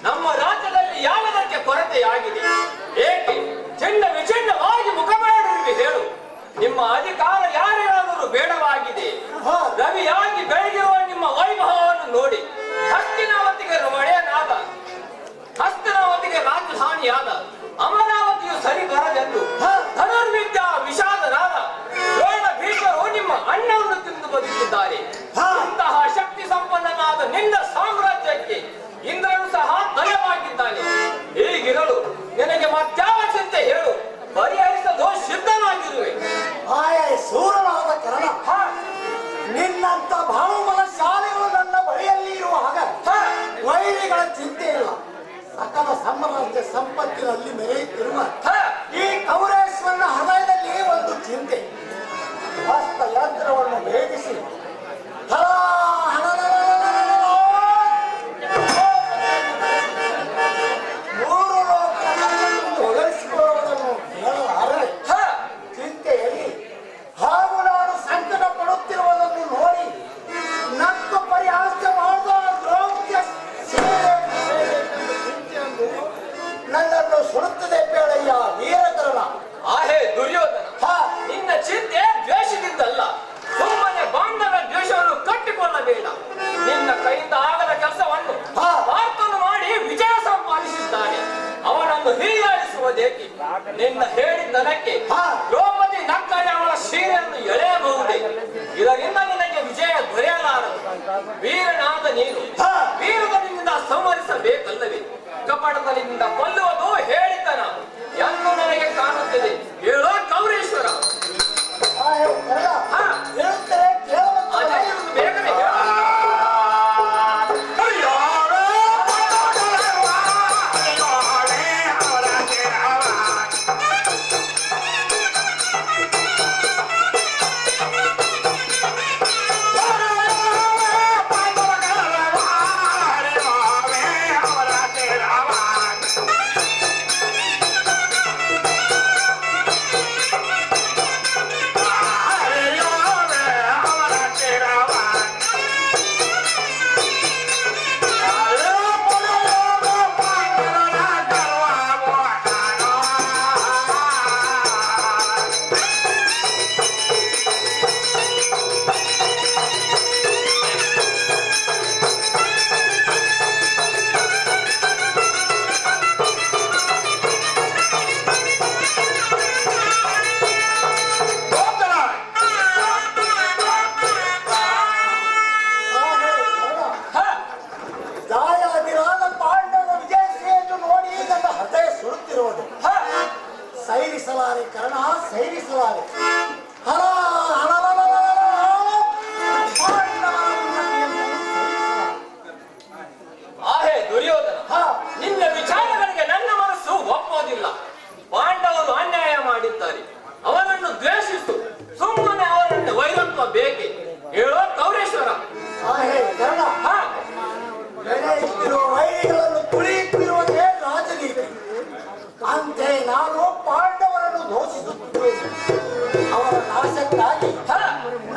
ನಮ್ಮ ರಾಜ್ಯದಲ್ಲಿ ಯಾವುದಕ್ಕೆ ಕೊರತೆಯಾಗಿದೆ? ಏಕೆ ಚಿನ್ನ ವಿಚಿನ್ನವಾಗಿ ಮುಖ ಮಾಡಿರುವೆ ಹೇಳು? ನಿಮ್ಮ ಅಧಿಕಾರ ಯಾರಿಗಾದರೂ ಬೇಡವಾಗಿದೆ? ರವಿಯಾಗಿ ಬೆಳಗಿರುವ ನಿಮ್ಮ ವೈಭವವನ್ನು ನೋಡಿ ಹಸ್ತಿನಾವತಿಗೆ ಒಡೆಯನಾದ, ಹಸ್ತಿನಾವತಿಗೆ ರಾಜಧಾನಿಯಾದ ಅಮರಾವತಿಯು ಸರಿ ಬರದೆಂದು ಧನುರ್ವಿದ್ಯಾ ವಿಷಾದರಾದ ದ್ರೋಣ ಭೀಕರು ನಿಮ್ಮ ಅಣ್ಣವನ್ನು ತಿಂದು ಬದುಕಿದ್ದಾರೆ. ಅಂತಹ ಶಕ್ತಿ ಸಂಪನ್ನನಾದ ನಿನ್ನ ಸಾಮ್ರಾಜ್ಯಕ್ಕೆ ಇಂದ್ರನು ಸಹ ತಲೆವಾಗಿದ್ದಾನೆ. ಹೀಗಿರಲು ನಿನಗೆ ಮತ್ಯಾವ ಚಿಂತೆ ಹೇಳು? ಪರಿಹರಿಸಲು ಸಿದ್ಧನಾಗಿರುವೆ. ಸೂರನಾದ ಕರಣ, ನಿನ್ನಂತ ಬಹುಬಲಶಾಲಿಗಳು ನನ್ನ ಬಳಿಯಲ್ಲಿ ಇರುವಾಗ ವೈರಿಗಳ ಚಿಂತೆ ಇಲ್ಲ. ಸಕಲ ಸಾಮ್ರಾಜ್ಯ ಸಂಪತ್ತಿನಲ್ಲಿ ಮೆರೆಯುತ್ತಿರುವ ಈ ಕೌರೇಶ್ವರನ ಹೃದಯದಲ್ಲಿ ಒಂದು ಚಿಂತೆ. ಹಸ್ತ ಯಂತ್ರವನ್ನು ಭೇದಿಸಿ ಮೂರು ಲೋಕಗಳನ್ನು ಹೊಗಳಿಸಿಕೊಳ್ಳುವುದನ್ನು ಕೇಳಲಾರದೆ ಚಿಂತೆಯಲ್ಲಿ ಹಾಗೂ ನಾನು ಸಂಕಟ ಪಡುತ್ತಿರುವುದನ್ನು ನೋಡಿ ನಕ್ಕು ಪರಿಹಾಸ ಮಾಡುವ ದ್ರೌಪದಿಯ ಚಿಂತೆಯೊಂದು ನನ್ನನ್ನು ಸುಡುತ್ತದೆ ಬೇಡಯ್ಯ ವೀರಕರಣ. ಆಹೇ ದುರ್ಯೋಧನ, ನಿನ್ನ ಚಿಂತೆ ದ್ವೇಷದಿಂದಲ್ಲ. ಸುಮ್ಮನೆ ಬಾಂಧವ ದ್ವೇಷವನ್ನು ಕಟ್ಟಿಕೊಳ್ಳಬೇಡ. ನಿನ್ನ ಕೈಯಿಂದ ಆಗದ ಕೆಲಸವನ್ನು ಪಾರ್ಥನು ಮಾಡಿ ವಿಜಯ ಸಂಪಾದಿಸಿದ್ದಾನೆ. ಅವನನ್ನು ಹೀಯಾಳಿಸುವುದೇಕೆ? ನಿನ್ನ ಹೇಳಿದ್ದನಕ್ಕೆ ದ್ರೌಪದಿ ನಕ್ಕರೆ ಅವಳ ಸೀರೆಯನ್ನು ಎಳೆಯಬಹುದೇ? ಇದರಿಂದ ನಿನಗೆ ವಿಜಯ ದೊರೆಯಲಾರದು. ವೀರನಾದ ನೀನು ವೀರನಿಂದ ಸಂಹರಿಸಬೇಕಲ್ಲವೇ? ಕಪಟದಲ್ಲಿಂದ ಕೊಲ್ಲುವುದು ಹೇಳಿತನ ಎಂದು ನನಗೆ ಕಾಣುತ್ತದೆ. ಹೇಳೋ ಕೌರೇಶ್ವರ. ಬೇಗನೆ ಹೇಳ. ಸೈರಿಸಲಾರೆ ಕರ್ಣ, ಸೈರಿಸಲಾರೆ. ಆಹೇ ದುರ್ಯೋಧನ, ನಿನ್ನ ವಿಚಾರಗಳಿಗೆ ನನ್ನ ಮನಸ್ಸು ಒಪ್ಪೋದಿಲ್ಲ. ಪಾಂಡವರು ಅನ್ಯಾಯ ಮಾಡಿದ್ದಾರೆ, ಅವನನ್ನು ದ್ವೇಷಿಸು. ಸುಮ್ಮನೆ ಅವರನ್ನು ವೈರತ್ವ ಬೇಕೆ? ಹೇಳೋ ಕೌರೇಶ್ವರ. ಆಹೇ ಕರ್ಣ, ಬೆಳೆಯುತ್ತಿರುವ ವೈರಿಗಳನ್ನು ತುಳಿಯುತ್ತಿರುವುದೇ ರಾಜನೀತಿ. ಅಂತೆ ನಾನು ಪಾಂಡವರನ್ನು ಘೋಷಿಸುತ್ತಿದ್ದೇನೆ. ಅವರ ನಾಶಕ್ಕಾಗಿ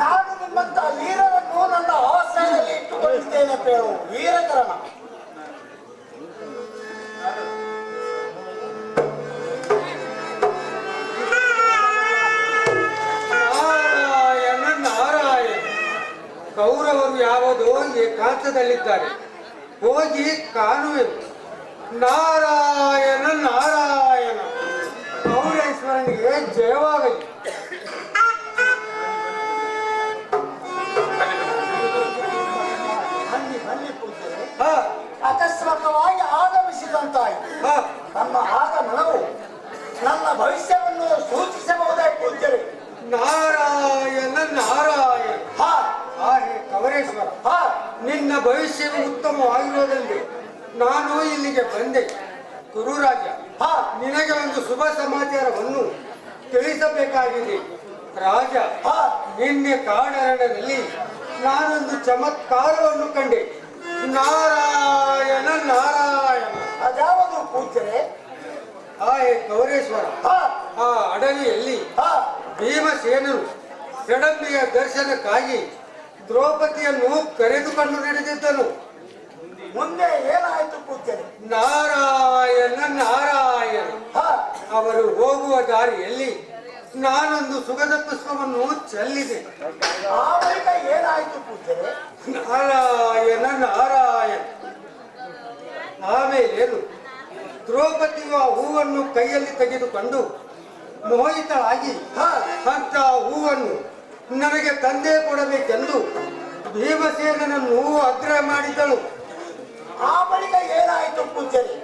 ನಾನು ನಿಮ್ಮಂತ ವೀರರನ್ನು ನನ್ನ ಆಶ್ರಯದಲ್ಲಿ ಇಟ್ಟುಕೊಂಡಿದ್ದೇನೆ. ಪೇಳು ವೀರಕರಣ. ನಾರಾಯಣ ನಾರಾಯಣ. ಕೌರವರು ಯಾವುದೋ ಏಕಾಂತದಲ್ಲಿದ್ದಾರೆ, ಹೋಗಿ ಕಾಣುವೆವು. ನಾರಾಯಣ ನಾರಾಯಣ. ಕೌರೇಶ್ವರನಿಗೆ ಜಯವಾಗಲಿ. ಅಕಸ್ಮಾತ್ವಾಗಿ ಆಗಮಿಸಿದಂತಾಯಿತು. ನಮ್ಮ ಆಗಮನವು ನನ್ನ ಭವಿಷ್ಯವನ್ನು ಸೂಚಿಸಬಹುದೇ ಪೂಜ್ಯರೇ? ನಾರಾಯಣ ನಾರಾಯಣ. ಹೇ ಕೌರೇಶ್ವರ, ನಿನ್ನ ಭವಿಷ್ಯವು ಉತ್ತಮವಾಗಿರುವುದೆಂದು ನಾನು ಇಲ್ಲಿಗೆ ಬಂದೆ. ಗುರುರಾಜ, ನಿನಗೆ ಒಂದು ಶುಭ ಸಮಾಚಾರವನ್ನು ತಿಳಿಸಬೇಕಾಗಿದೆ. ರಾಜ, ನಿನ್ನೆ ಕಾಡರಣದಲ್ಲಿ ನಾನೊಂದು ಚಮತ್ಕಾರವನ್ನು ಕಂಡೆ. ನಾರಾಯಣ ನಾರಾಯಣ. ಅದ್ಯಾವುದು ಪೂಜ್ಯರೇ? ಹೇ ಕೌರೇಶ್ವರ, ಆ ಅಡವಿಯಲ್ಲಿ ಭೀಮಸೇನರು ಜಡಂಬಿಯ ದರ್ಶನಕ್ಕಾಗಿ ದ್ರೌಪದಿಯನ್ನು ಕರೆದುಕೊಂಡು ನಡೆದಿದ್ದನು. ಮುಂದೆ ಏನಾಯಿತು ಪೂಜ್ಯರೇ? ನಾರಾಯಣ ನಾರಾಯಣ. ಹಾ ಅವರು ಹೋಗುವ ದಾರಿಯಲ್ಲಿ ನಾನೊಂದು ಸುಗಂಧ ಪುಷ್ಪವನ್ನು ಚೆಲ್ಲಿದೆ. ಆ ಬಳಿಕ ಏನಾಯ್ತು ಪೂಜ್ಯರೇ? ನಾರಾಯಣ ನಾರಾಯಣ. ಆಮೇಲೇನು, ದ್ರೌಪದಿಯು ಆ ಹೂವನ್ನು ಕೈಯಲ್ಲಿ ತೆಗೆದುಕೊಂಡು ಮೋಹಿತಳಾಗಿ ಅಂತ ಹೂವನ್ನು ನನಗೆ ತಂದೆ ಕೊಡಬೇಕೆಂದು ಭೀಮಸೇನನನ್ನು ಆಗ್ರಹ ಮಾಡಿದಳು. ಆ ಬಳಿಕ ಏನಾಯ್ತು ಪೂಜ್ಯರೇ?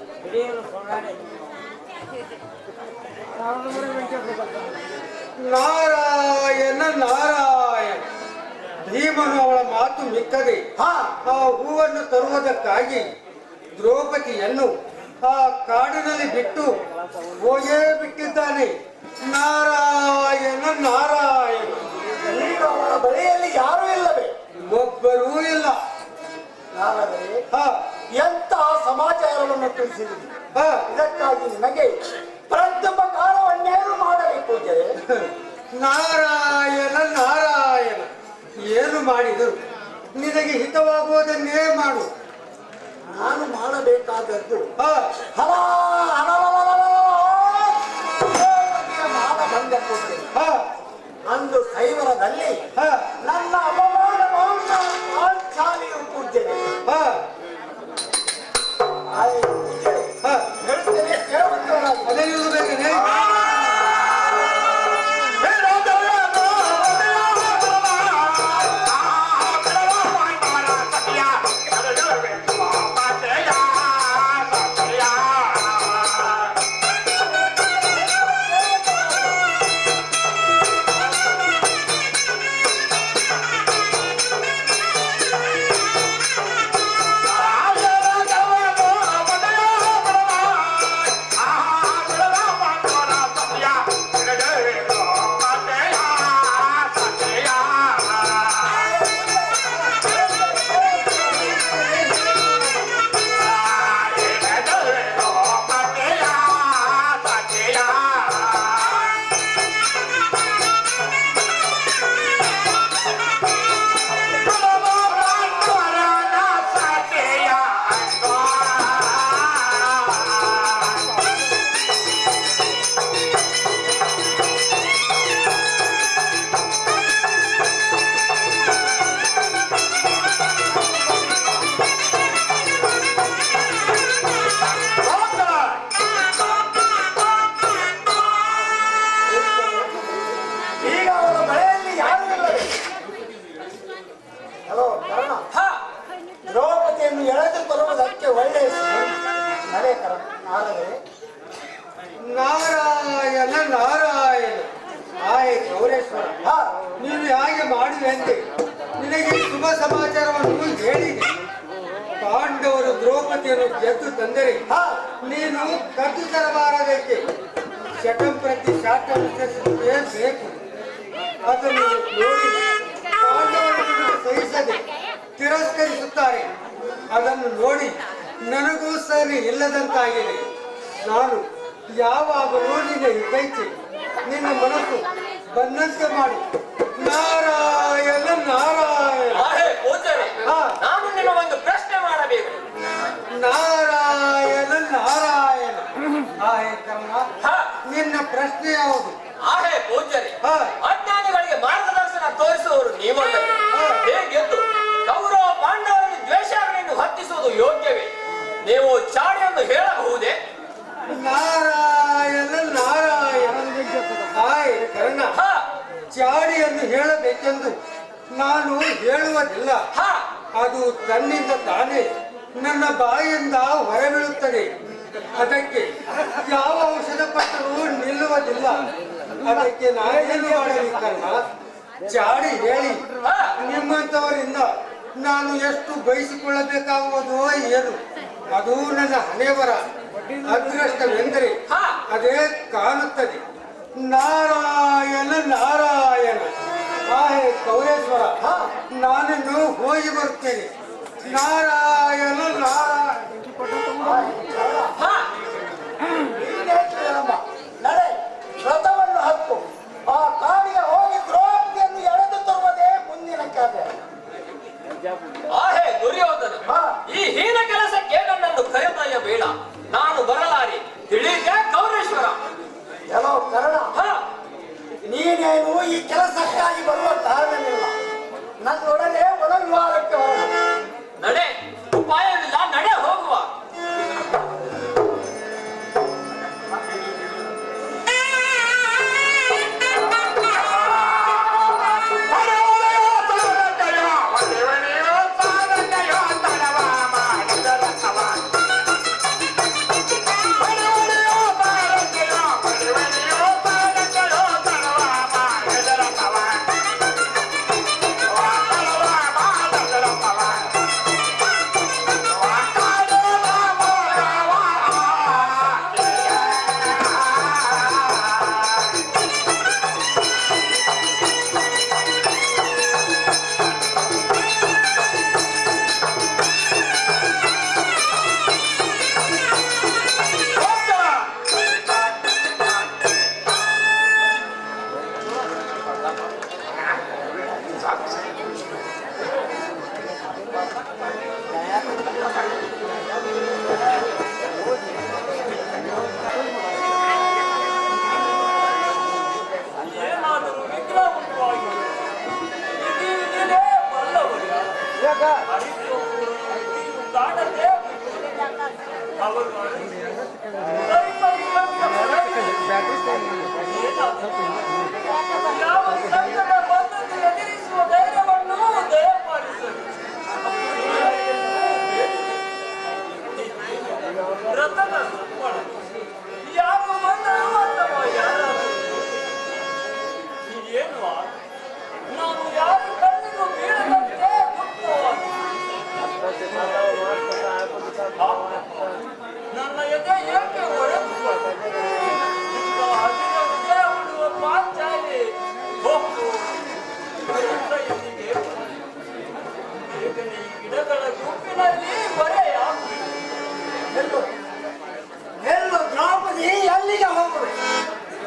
ನಾರಾಯಣ ನಾರಾಯಣ. ಭೀಮನು ಅವಳ ಮಾತು ಮಿಕ್ಕದೆ ಆ ಹೂವನ್ನು ತರುವುದಕ್ಕಾಗಿ ದ್ರೌಪದಿಯನ್ನು ಆ ಕಾಡಿನಲ್ಲಿ ಬಿಟ್ಟು ಹೋಗೇ ಬಿಟ್ಟಿದ್ದಾನೆ. ನಾರಾಯಣ ನಾರಾಯಣ. ಈಗ ಅವರ ಬಳಿಯಲ್ಲಿ ಯಾರೂ ಇಲ್ಲವೇ? ಒಬ್ಬರೂ ಇಲ್ಲ. ನಾರದರೆ ಹ ಎಂತ ಸಮಾಚಾರವನ್ನು ತಿಳಿಸಿದ್ದೀರಿ. ಹ ಇದಕ್ಕಾಗಿ ನಿಮಗೆ ಪ್ರತ್ಯುಪಕಾರವನ್ನೇನು ಮಾಡಬೇಕು ಪೂಜ್ಯರೇ? ನಾರಾಯಣ ನಾರಾಯಣ. ಏನು ಮಾಡಿದರು ನಿನಗೆ ಹಿತವಾಗುವುದನ್ನೇ ಮಾಡು. ನಾನು ಮಾಡಬೇಕಾದದ್ದು ಹ ಮಾನಭಂಗ ಪೂಜ್ಯರೇ. ಹ ಅಂದು ಸೈವರದಲ್ಲಿ ಹ ನನ್ನ ಅಪಮಾನವನ್ನು ಪಾಂಚಾಲಿಯು ಪೂಜ್ಯರೇ. ಹ ಆಯ್ತು ಪೂಜ್ಯರೇ. ಹ ಹೇಳ್ತೇನೆ ಕೇಳುವಂತವರಾಗಿ. ಅದೇ ಇರಬೇಕೇ. ಈಗ ಅವರ ಬಳಿಯಲ್ಲಿ ಯಾರೂ ಇಲ್ಲವೇ? ಹಲೋ ಕರ್ಣ, ಹ ದ್ರೌಪದಿಯನ್ನು ಎಳೆದು ತರುವುದಕ್ಕೆ ಒಳ್ಳೆಯ ನಡೆ ಕರ್ಣ. ಆದರೆ ನಾರಾಯಣ ನಾರಾಯಣ. ಆಯ್ ಗೌರೇಶ್ವರ, ಹಾ ನೀನು ಹಾಗೆ ಮಾಡುವಂತೆ ನಿನಗೆ ಶುಭ ಸಮಾಚಾರವನ್ನು ಹೇಳಿದೆ. ಪಾಂಡವರು ದ್ರೌಪದಿಯನ್ನು ಗೆದ್ದು ತಂದರೆ ಹಾ ನೀನು ಕದ್ದು ತರಬಾರದಕ್ಕೆ ಶಟಂ ಪ್ರತಿ ಶಾಟ ಬೇಕು. ಅದನ್ನು ನೋಡಿ ಪಾಂಡವರನ್ನು ಸಹಿಸದೆ ತಿರಸ್ಕರಿಸುತ್ತಾರೆ. ಅದನ್ನು ನೋಡಿ ನನಗೂ ಸರಿ ಇಲ್ಲದಂತಾಗಿದೆ. ನಾನು ಯಾವಾಗಲೂ ನಿನ್ನ ಹಿತೈಷೆ, ನಿನ್ನ ಮನಸ್ಸು ಬಂದಂತೆ ಮಾಡು. ನಾರಾಯಣ ನಾರಾಯಣ. ಆಹೇ ಪೂಜ್ಯರೇ, ಹಾ. ನಾನು ನಿಮ್ಮ ಒಂದು ಪ್ರಶ್ನೆ ಮಾಡಬೇಕು. ನಾರಾಯಣ ನಾರಾಯಣ. ಆಹೇ ಕರ್ಣ, ಹ ನಿನ್ನ ಪ್ರಶ್ನೆ ಯಾವುದು? ಆಹೇ ಪೂಜ್ಯರೇ, ಹಾ. ಅಜ್ಞಾನಿಗಳಿಗೆ ಮಾರ್ಗದರ್ಶನ ತೋರಿಸುವವರು ನೀವಲ್ಲವೇ? ಹೇಗೆದ್ದು ಕೌರವ ಪಾಂಡವರಲ್ಲಿ ದ್ವೇಷಗಳನ್ನು ಹತ್ತಿಸುವುದು ಯೋಗ್ಯವೇ? ನೀವು ಚಾಡಿಯನ್ನು ಹೇಳಬಹುದೇ? ನಾರಾಯಣ ನಾರಾಯಣ. ಆಯ್ ಕರ್ಣ, ಹ ಚಾಡಿಯನ್ನು ಹೇಳಬೇಕೆಂದು ನಾನು ಹೇಳುವುದಿಲ್ಲ. ಹ ಅದು ತನ್ನಿಂದ ತಾನೇ ನನ್ನ ಬಾಯಿಂದ ಹೊರಬೀಳುತ್ತದೆ. ಅದಕ್ಕೆ ಯಾವ ಔಷಧ ಪಟ್ಟರೂ ನಿಲ್ಲುವುದಿಲ್ಲ. ಅದಕ್ಕೆ ನಾನೇನು ಮಾಡಬೇಕಲ್ಲ, ಚಾಡಿ ಹೇಳಿ ನಿಮ್ಮಂಥವರಿಂದ ನಾನು ಎಷ್ಟು ಬಯಸಿಕೊಳ್ಳಬೇಕಾಗುವುದೋ ಏನು. ಅದು ನನ್ನ ಹಣೆಬರ. ಅದೃಷ್ಟವೆಂದರೆ ಅದೇ ಕಾಣುತ್ತದೆ. ನಾರಾಯಣ ನಾರಾಯಣ. ಆಹೇ ಕೌರೇಶ್ವರ, ನಾನಿನ್ನು ಹೋಗಿ ಬರುತ್ತೇನೆ. ನಾರಾಯಣ ನಾರಾಯಣ. ನಡೆ, ರಥವನ್ನು ಹತ್ತು. ಆ ಕಾಡಿಗೆ ಹೋಗಿ ದ್ರೌಪದಿಯನ್ನು ಎಳೆದು ತರುವುದೇ ಮುಂದಿನ ಕಾರ್ಯ. ಆಹೇ ದುರ್ಯೋಧನ, ಈ ಹೀನ ಕೆಲಸಕ್ಕೆ ನನ್ನನ್ನು ಕರೆದೊಯ್ಯಬೇಕು. ಬೇಡ, ನಾನು ಬರಲಾರೆ. ತಿಳಿದೇ ಕೌರೇಶ್ವರ? ಎಲ್ಲೋ ಕರ್ಣ, ಹ, ನೀನೇನು ಈ ಕೆಲಸಕ್ಕಾಗಿ ಬರುವ ಕಾರಣವಿಲ್ಲ. ನನ್ನೊಡನೆ ಒಳ ವಿವಾಹಕ್ಕೆ ಹೊರಡು. ನಡೆ, ಉಪಾಯವಿಲ್ಲ, ನಡೆ ಹೋಗುವ. ಏನಾದರೂ ವಿಗ್ರಹ ಉಂಟುವಾಗಿ ಬಲ್ಲವರು ಕಾಣದೆ ಅವರು ಯಾವ ಸಂಕಟ ಬಂದದ್ದು ಎದುರಿಸುವ ಧೈರ್ಯವನ್ನು ದಯಪಾಲಿಸಲು ರಥದ ಸಂಬಳ ಯಾರು ಬಂದರು ಅಥವಾ ಯಾರಾದರೂ ಏನು ನಾನು ಯಾರು ಕಣ್ಣಿಗೂ ಬೀಳದಂತೆ ಗುಪ್ತವಾಗಿ ನನ್ನ ಎದೆ ಏಕೆ ಒಡೆದು ಹದಿನ ಹೃದಯ ಬಿಡುವ ಪಾಂಚಾಲಿ ಹೋಗು ಎಲ್ಲಿಗೆ ಬೇಗನೆ ಈ ಗಿಡಗಳ ಗುಂಪಿನಲ್ಲಿ ಬರೆಯಾಗುವುದು. ಎಲ್ಲೋ ದ್ರೌಪದಿ ಎಲ್ಲಿಗೆ ಹೋಗುವೆ?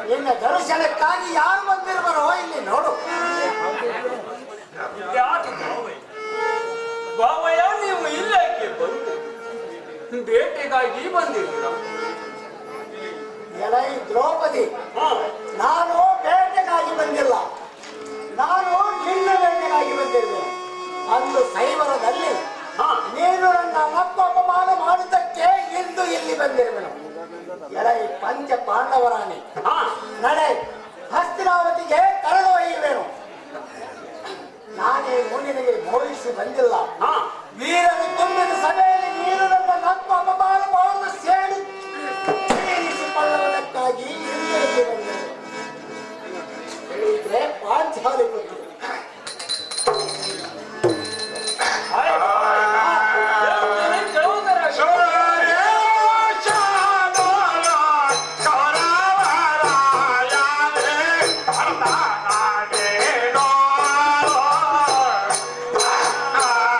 ನಿನ್ನ ದರ್ಶನಕ್ಕಾಗಿ ಯಾರು ಬಂದಿರುವರೋ ಇಲ್ಲಿ ನೋಡು. ಯಾರು ಬಾವಯ್ಯ, ನೀವು ಇಲ್ಲಕ್ಕೆ ಬಂದು ಬೇಟೆಗಾಗಿ ಬಂದಿದ್ದೀರ? ಎಲೈ ದ್ರೌಪದಿ, ನಾನು ಬೇಟೆಗಾಗಿ ಬಂದಿಲ್ಲ, ನಾನು ನಿನ್ನ ಬೇಟೆಗಾಗಿ ಬಂದಿರುವೆ. ಅಂದು ಸೈವರದಲ್ಲಿ ನೀನು ನನ್ನ ಅಪಮಾನ ಮಾಡಿದ್ದಕ್ಕೆ ಇಂದು ಇಲ್ಲಿ ಬಂದಿರುವೆನು. ಎಲೈ ಪಂಚ ಪಾಂಡವರಾಣಿ, ನಡೆ, ಹಸ್ತಿನಾವತಿಗೆ ಕರೆದು ಒಯ್ಯುವೆನು. ನಾನೇನು ನಿನಗೆ ಮೋಹಿಸಿ ಬಂದಿಲ್ಲ. ವೀರರು ತುಂಬಿದ ಸಭೆಯಲ್ಲಿ ನೀನು ನನ್ನ ಅಪಮಾನ ಮಾಡಲು ಸೇರಿ ತೀರಿಸಿಕೊಳ್ಳುವುದಕ್ಕಾಗಿ ಹಿಂದಿರುಗಿ ಬಂದೆನು. ಹೇಳಿದ್ರೆ ಪಾಂಚಾಲಿ ಗೊತ್ತಿದೆ. Ah!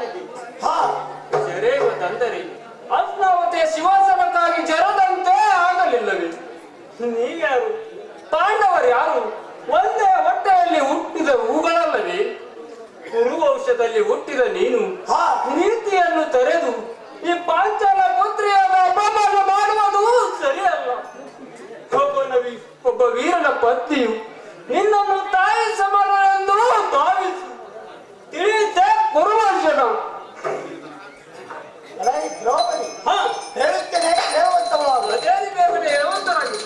ಮಾಡಿದ್ದೆ. ಹಾ ಜರೆಯುವುದಂದರೆ ಅಸ್ನಾವತಿಯ ಶಿವಾಸನಕ್ಕಾಗಿ ಜರದಂತೆ ಆಗಲಿಲ್ಲವೇ? ನೀವ್ಯಾರು? ಪಾಂಡವರು ಯಾರು? ಒಂದೇ ಹೊಟ್ಟೆಯಲ್ಲಿ ಹುಟ್ಟಿದ ಹೂಗಳಲ್ಲವೇ? ಕುರುವಂಶದಲ್ಲಿ ಹುಟ್ಟಿದ ನೀನು ಹಾ ನೀತಿಯನ್ನು ತೊರೆದು ಈ ಪಾಂಚಾಲ ಪುತ್ರಿಯಾದ ಅಪಮಾನ ಮಾಡುವುದು ಸರಿಯಲ್ಲ. ಒಬ್ಬ ವೀರನ ಪತ್ನಿಯು ನಿನ್ನನ್ನು ತಾಯಿ ಸಮಾನವೆಂದು ಭಾವಿಸು. ತಿಳಿದ ಕುರುವಂಶನ. ಎಲೈ ದ್ರೌಪದಿ, ಹಾ, ಹೇಳುತ್ತೇನೆ ಕೇಳುವಂತವಳು. ಅದೇನು ಬೇಗನೆ ಹೇಳುವಂತರಾಗಿ.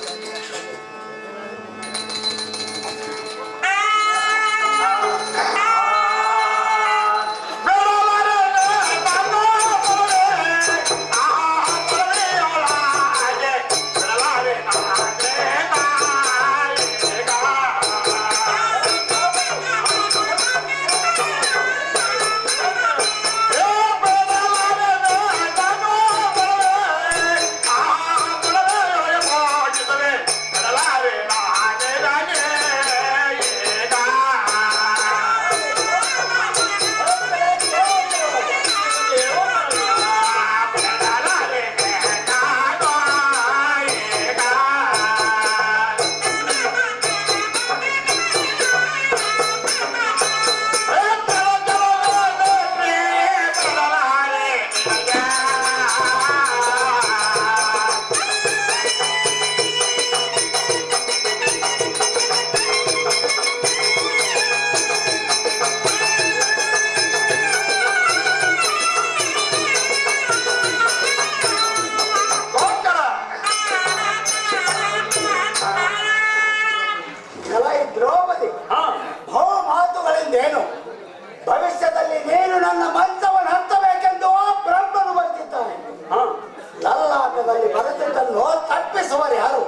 ಎಲೈ ದ್ರೌಪದಿ, ಬಹು ಮಾತುಗಳಿಂದೇನು? ಭವಿಷ್ಯದಲ್ಲಿ ನೀನು ನನ್ನ ಮಂಚವನ್ನು ಹತ್ತಬೇಕೆಂದು ಬ್ರಹ್ಮನು ಬರೆದಿದ್ದಾನೆ. ಲಲ್ಲಾಟದಲ್ಲಿ ಬರೆದಿದ್ದನ್ನು ತಪ್ಪಿಸುವರು ಯಾರು?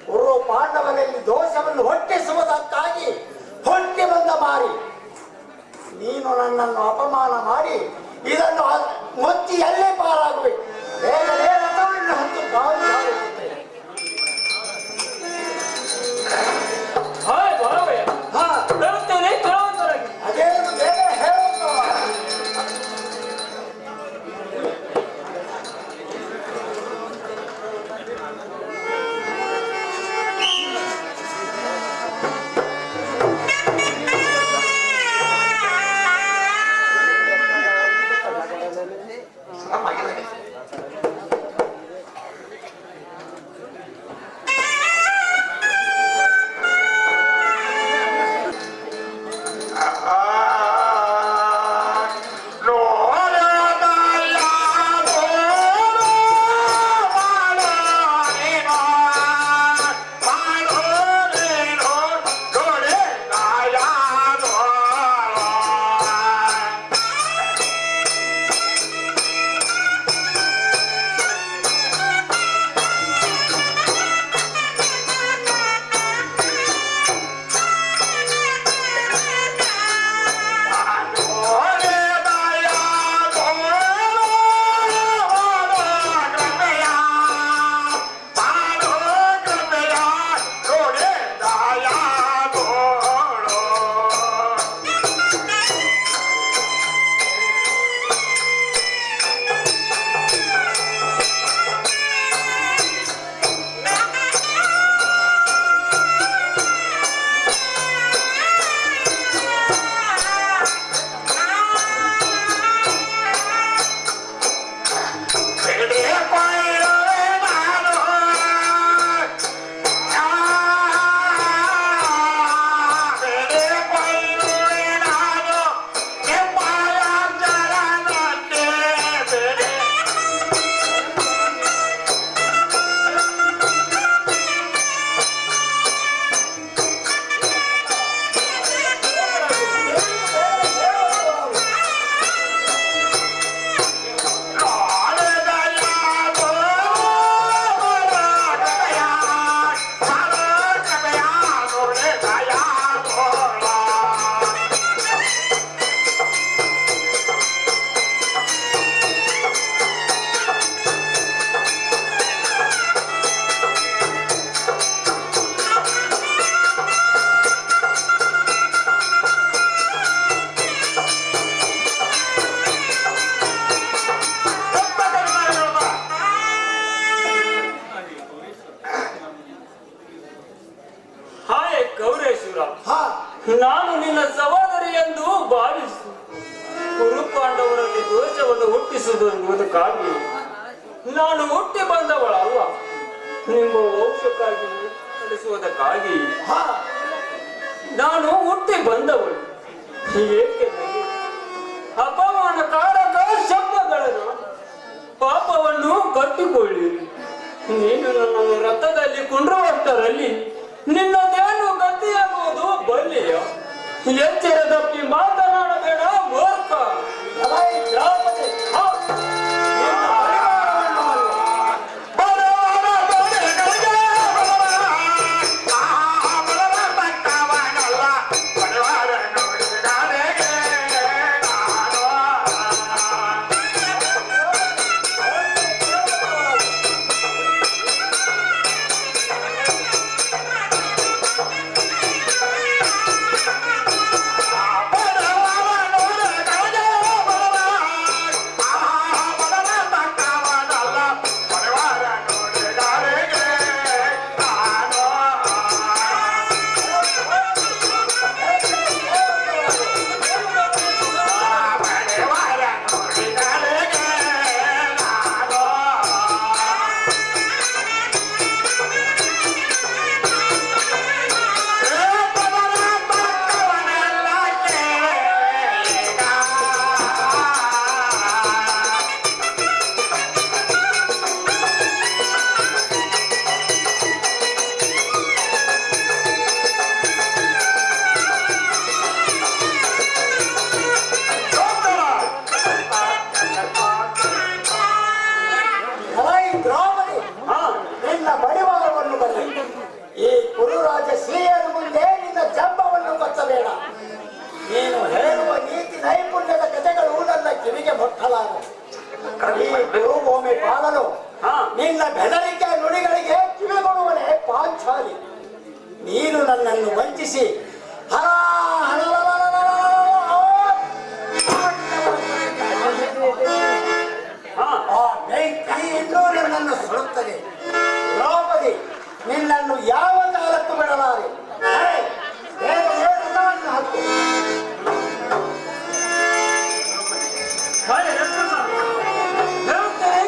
ಕುರು ಪಾಂಡವರಲ್ಲಿ ದೋಷವನ್ನು ಹೊಟ್ಟಿಸುವುದಕ್ಕಾಗಿ ಹೊಟ್ಟಿ ಬಂದ ಮಾರಿ ನೀನು ನನ್ನನ್ನು ಅಪಮಾನ ಮಾಡಿ ಇದನ್ನು ಮುಚ್ಚಿ ಎಲ್ಲೇ ಪಾರಾಗುವೆ. ಬೇಗನೆ ರಥವನ್ನು ಹತ್ತು ಕಾಲು ಸಾಗುತ್ತೇನೆ. ಹಾಯ್ ಬರವಯ್ಯ. ಹಾ ಹೇಳುತ್ತೇನೆ ಕೇಳುವಂತರಾಗಿ. ಅದೇನು ಬೇಗ ಹೇಳುತ್ತವ. ದೋಷವನ್ನು ಹುಟ್ಟಿಸುವುದು ಎಂಬುದಕ್ಕಾಗಿ ನಾನು ಹುಟ್ಟಿ ಬಂದವಳಲ್ಲ, ನಿಮ್ಮ ವಂಶಕ್ಕಾಗಿ ನಡೆಸುವುದಕ್ಕಾಗಿ ಹಾ ನಾನು ಹುಟ್ಟಿ ಬಂದವಳು. ಏಕೆಂದರೆ ಅಪಮಾನಕಾರಕ ಶಬ್ದಗಳನ್ನು ಪಾಪವನ್ನು ಕಟ್ಟಿಕೊಳ್ಳಿ. ನೀನು ನನ್ನನ್ನು ರಥದಲ್ಲಿ ಕುಂಡ್ರುವಷ್ಟರಲ್ಲಿ ನಿನ್ನದೇನು ಗತಿಯಾಗುವುದು ಬಲ್ಲಿಯ. ಎಚ್ಚರ ತಪ್ಪಿ ಮಾತನಾಡಬೇಡ ಮೂರ್ಖ. ಅಲೈ ದ್ರೌಪದಿ, ಹಾ. ಅಲೈ ದ್ರೌಪದಿ, ನಿನ್ನ ಬಡಿವಾರವನ್ನು ಬರಲಿ. ಈ ಕುರುರಾಜ ಶ್ರೀಯರ ಮುಂದೆ ನಿನ್ನ ಜಂಬವನ್ನು ಕೊಚ್ಚಬೇಡ. ನೀನು ಹೇಳುವ ನೀತಿ ನೈಪುಣ್ಯದ ಕಥೆಗಳು ನನ್ನ ಕಿವಿಗೆ ಮೊಟ್ಟಲಾರ. ಈ ಕುರುಭೂಮಿ ಪಾಲನು ನಿನ್ನ ಬೆದರಿಕೆ ನುಡಿಗಳಿಗೆ ಕಿವಿಗೊಡುವನೇ ಪಾಂಚಾಲಿ. ನೀನು ನನ್ನನ್ನು ವಂಚಿಸಿ ಆ ಬೆಂಕಿ ಇನ್ನೂ ನನ್ನನ್ನು ಸುಡುತ್ತದೆ. ದ್ರೌಪದಿ, ನಿನ್ನನ್ನು ಯಾವ ಕಾಲಕ್ಕೂ ಬಿಡಲಾರೆ. ಅರೆ, ಬೇಗ ಬೇಗ ರಥವನ್ನು ಹತ್ತು. ಹಾಗೆ ಹೇಳುತ್ತೇನೆ, ಕೇಳುತ್ತೇನೆ.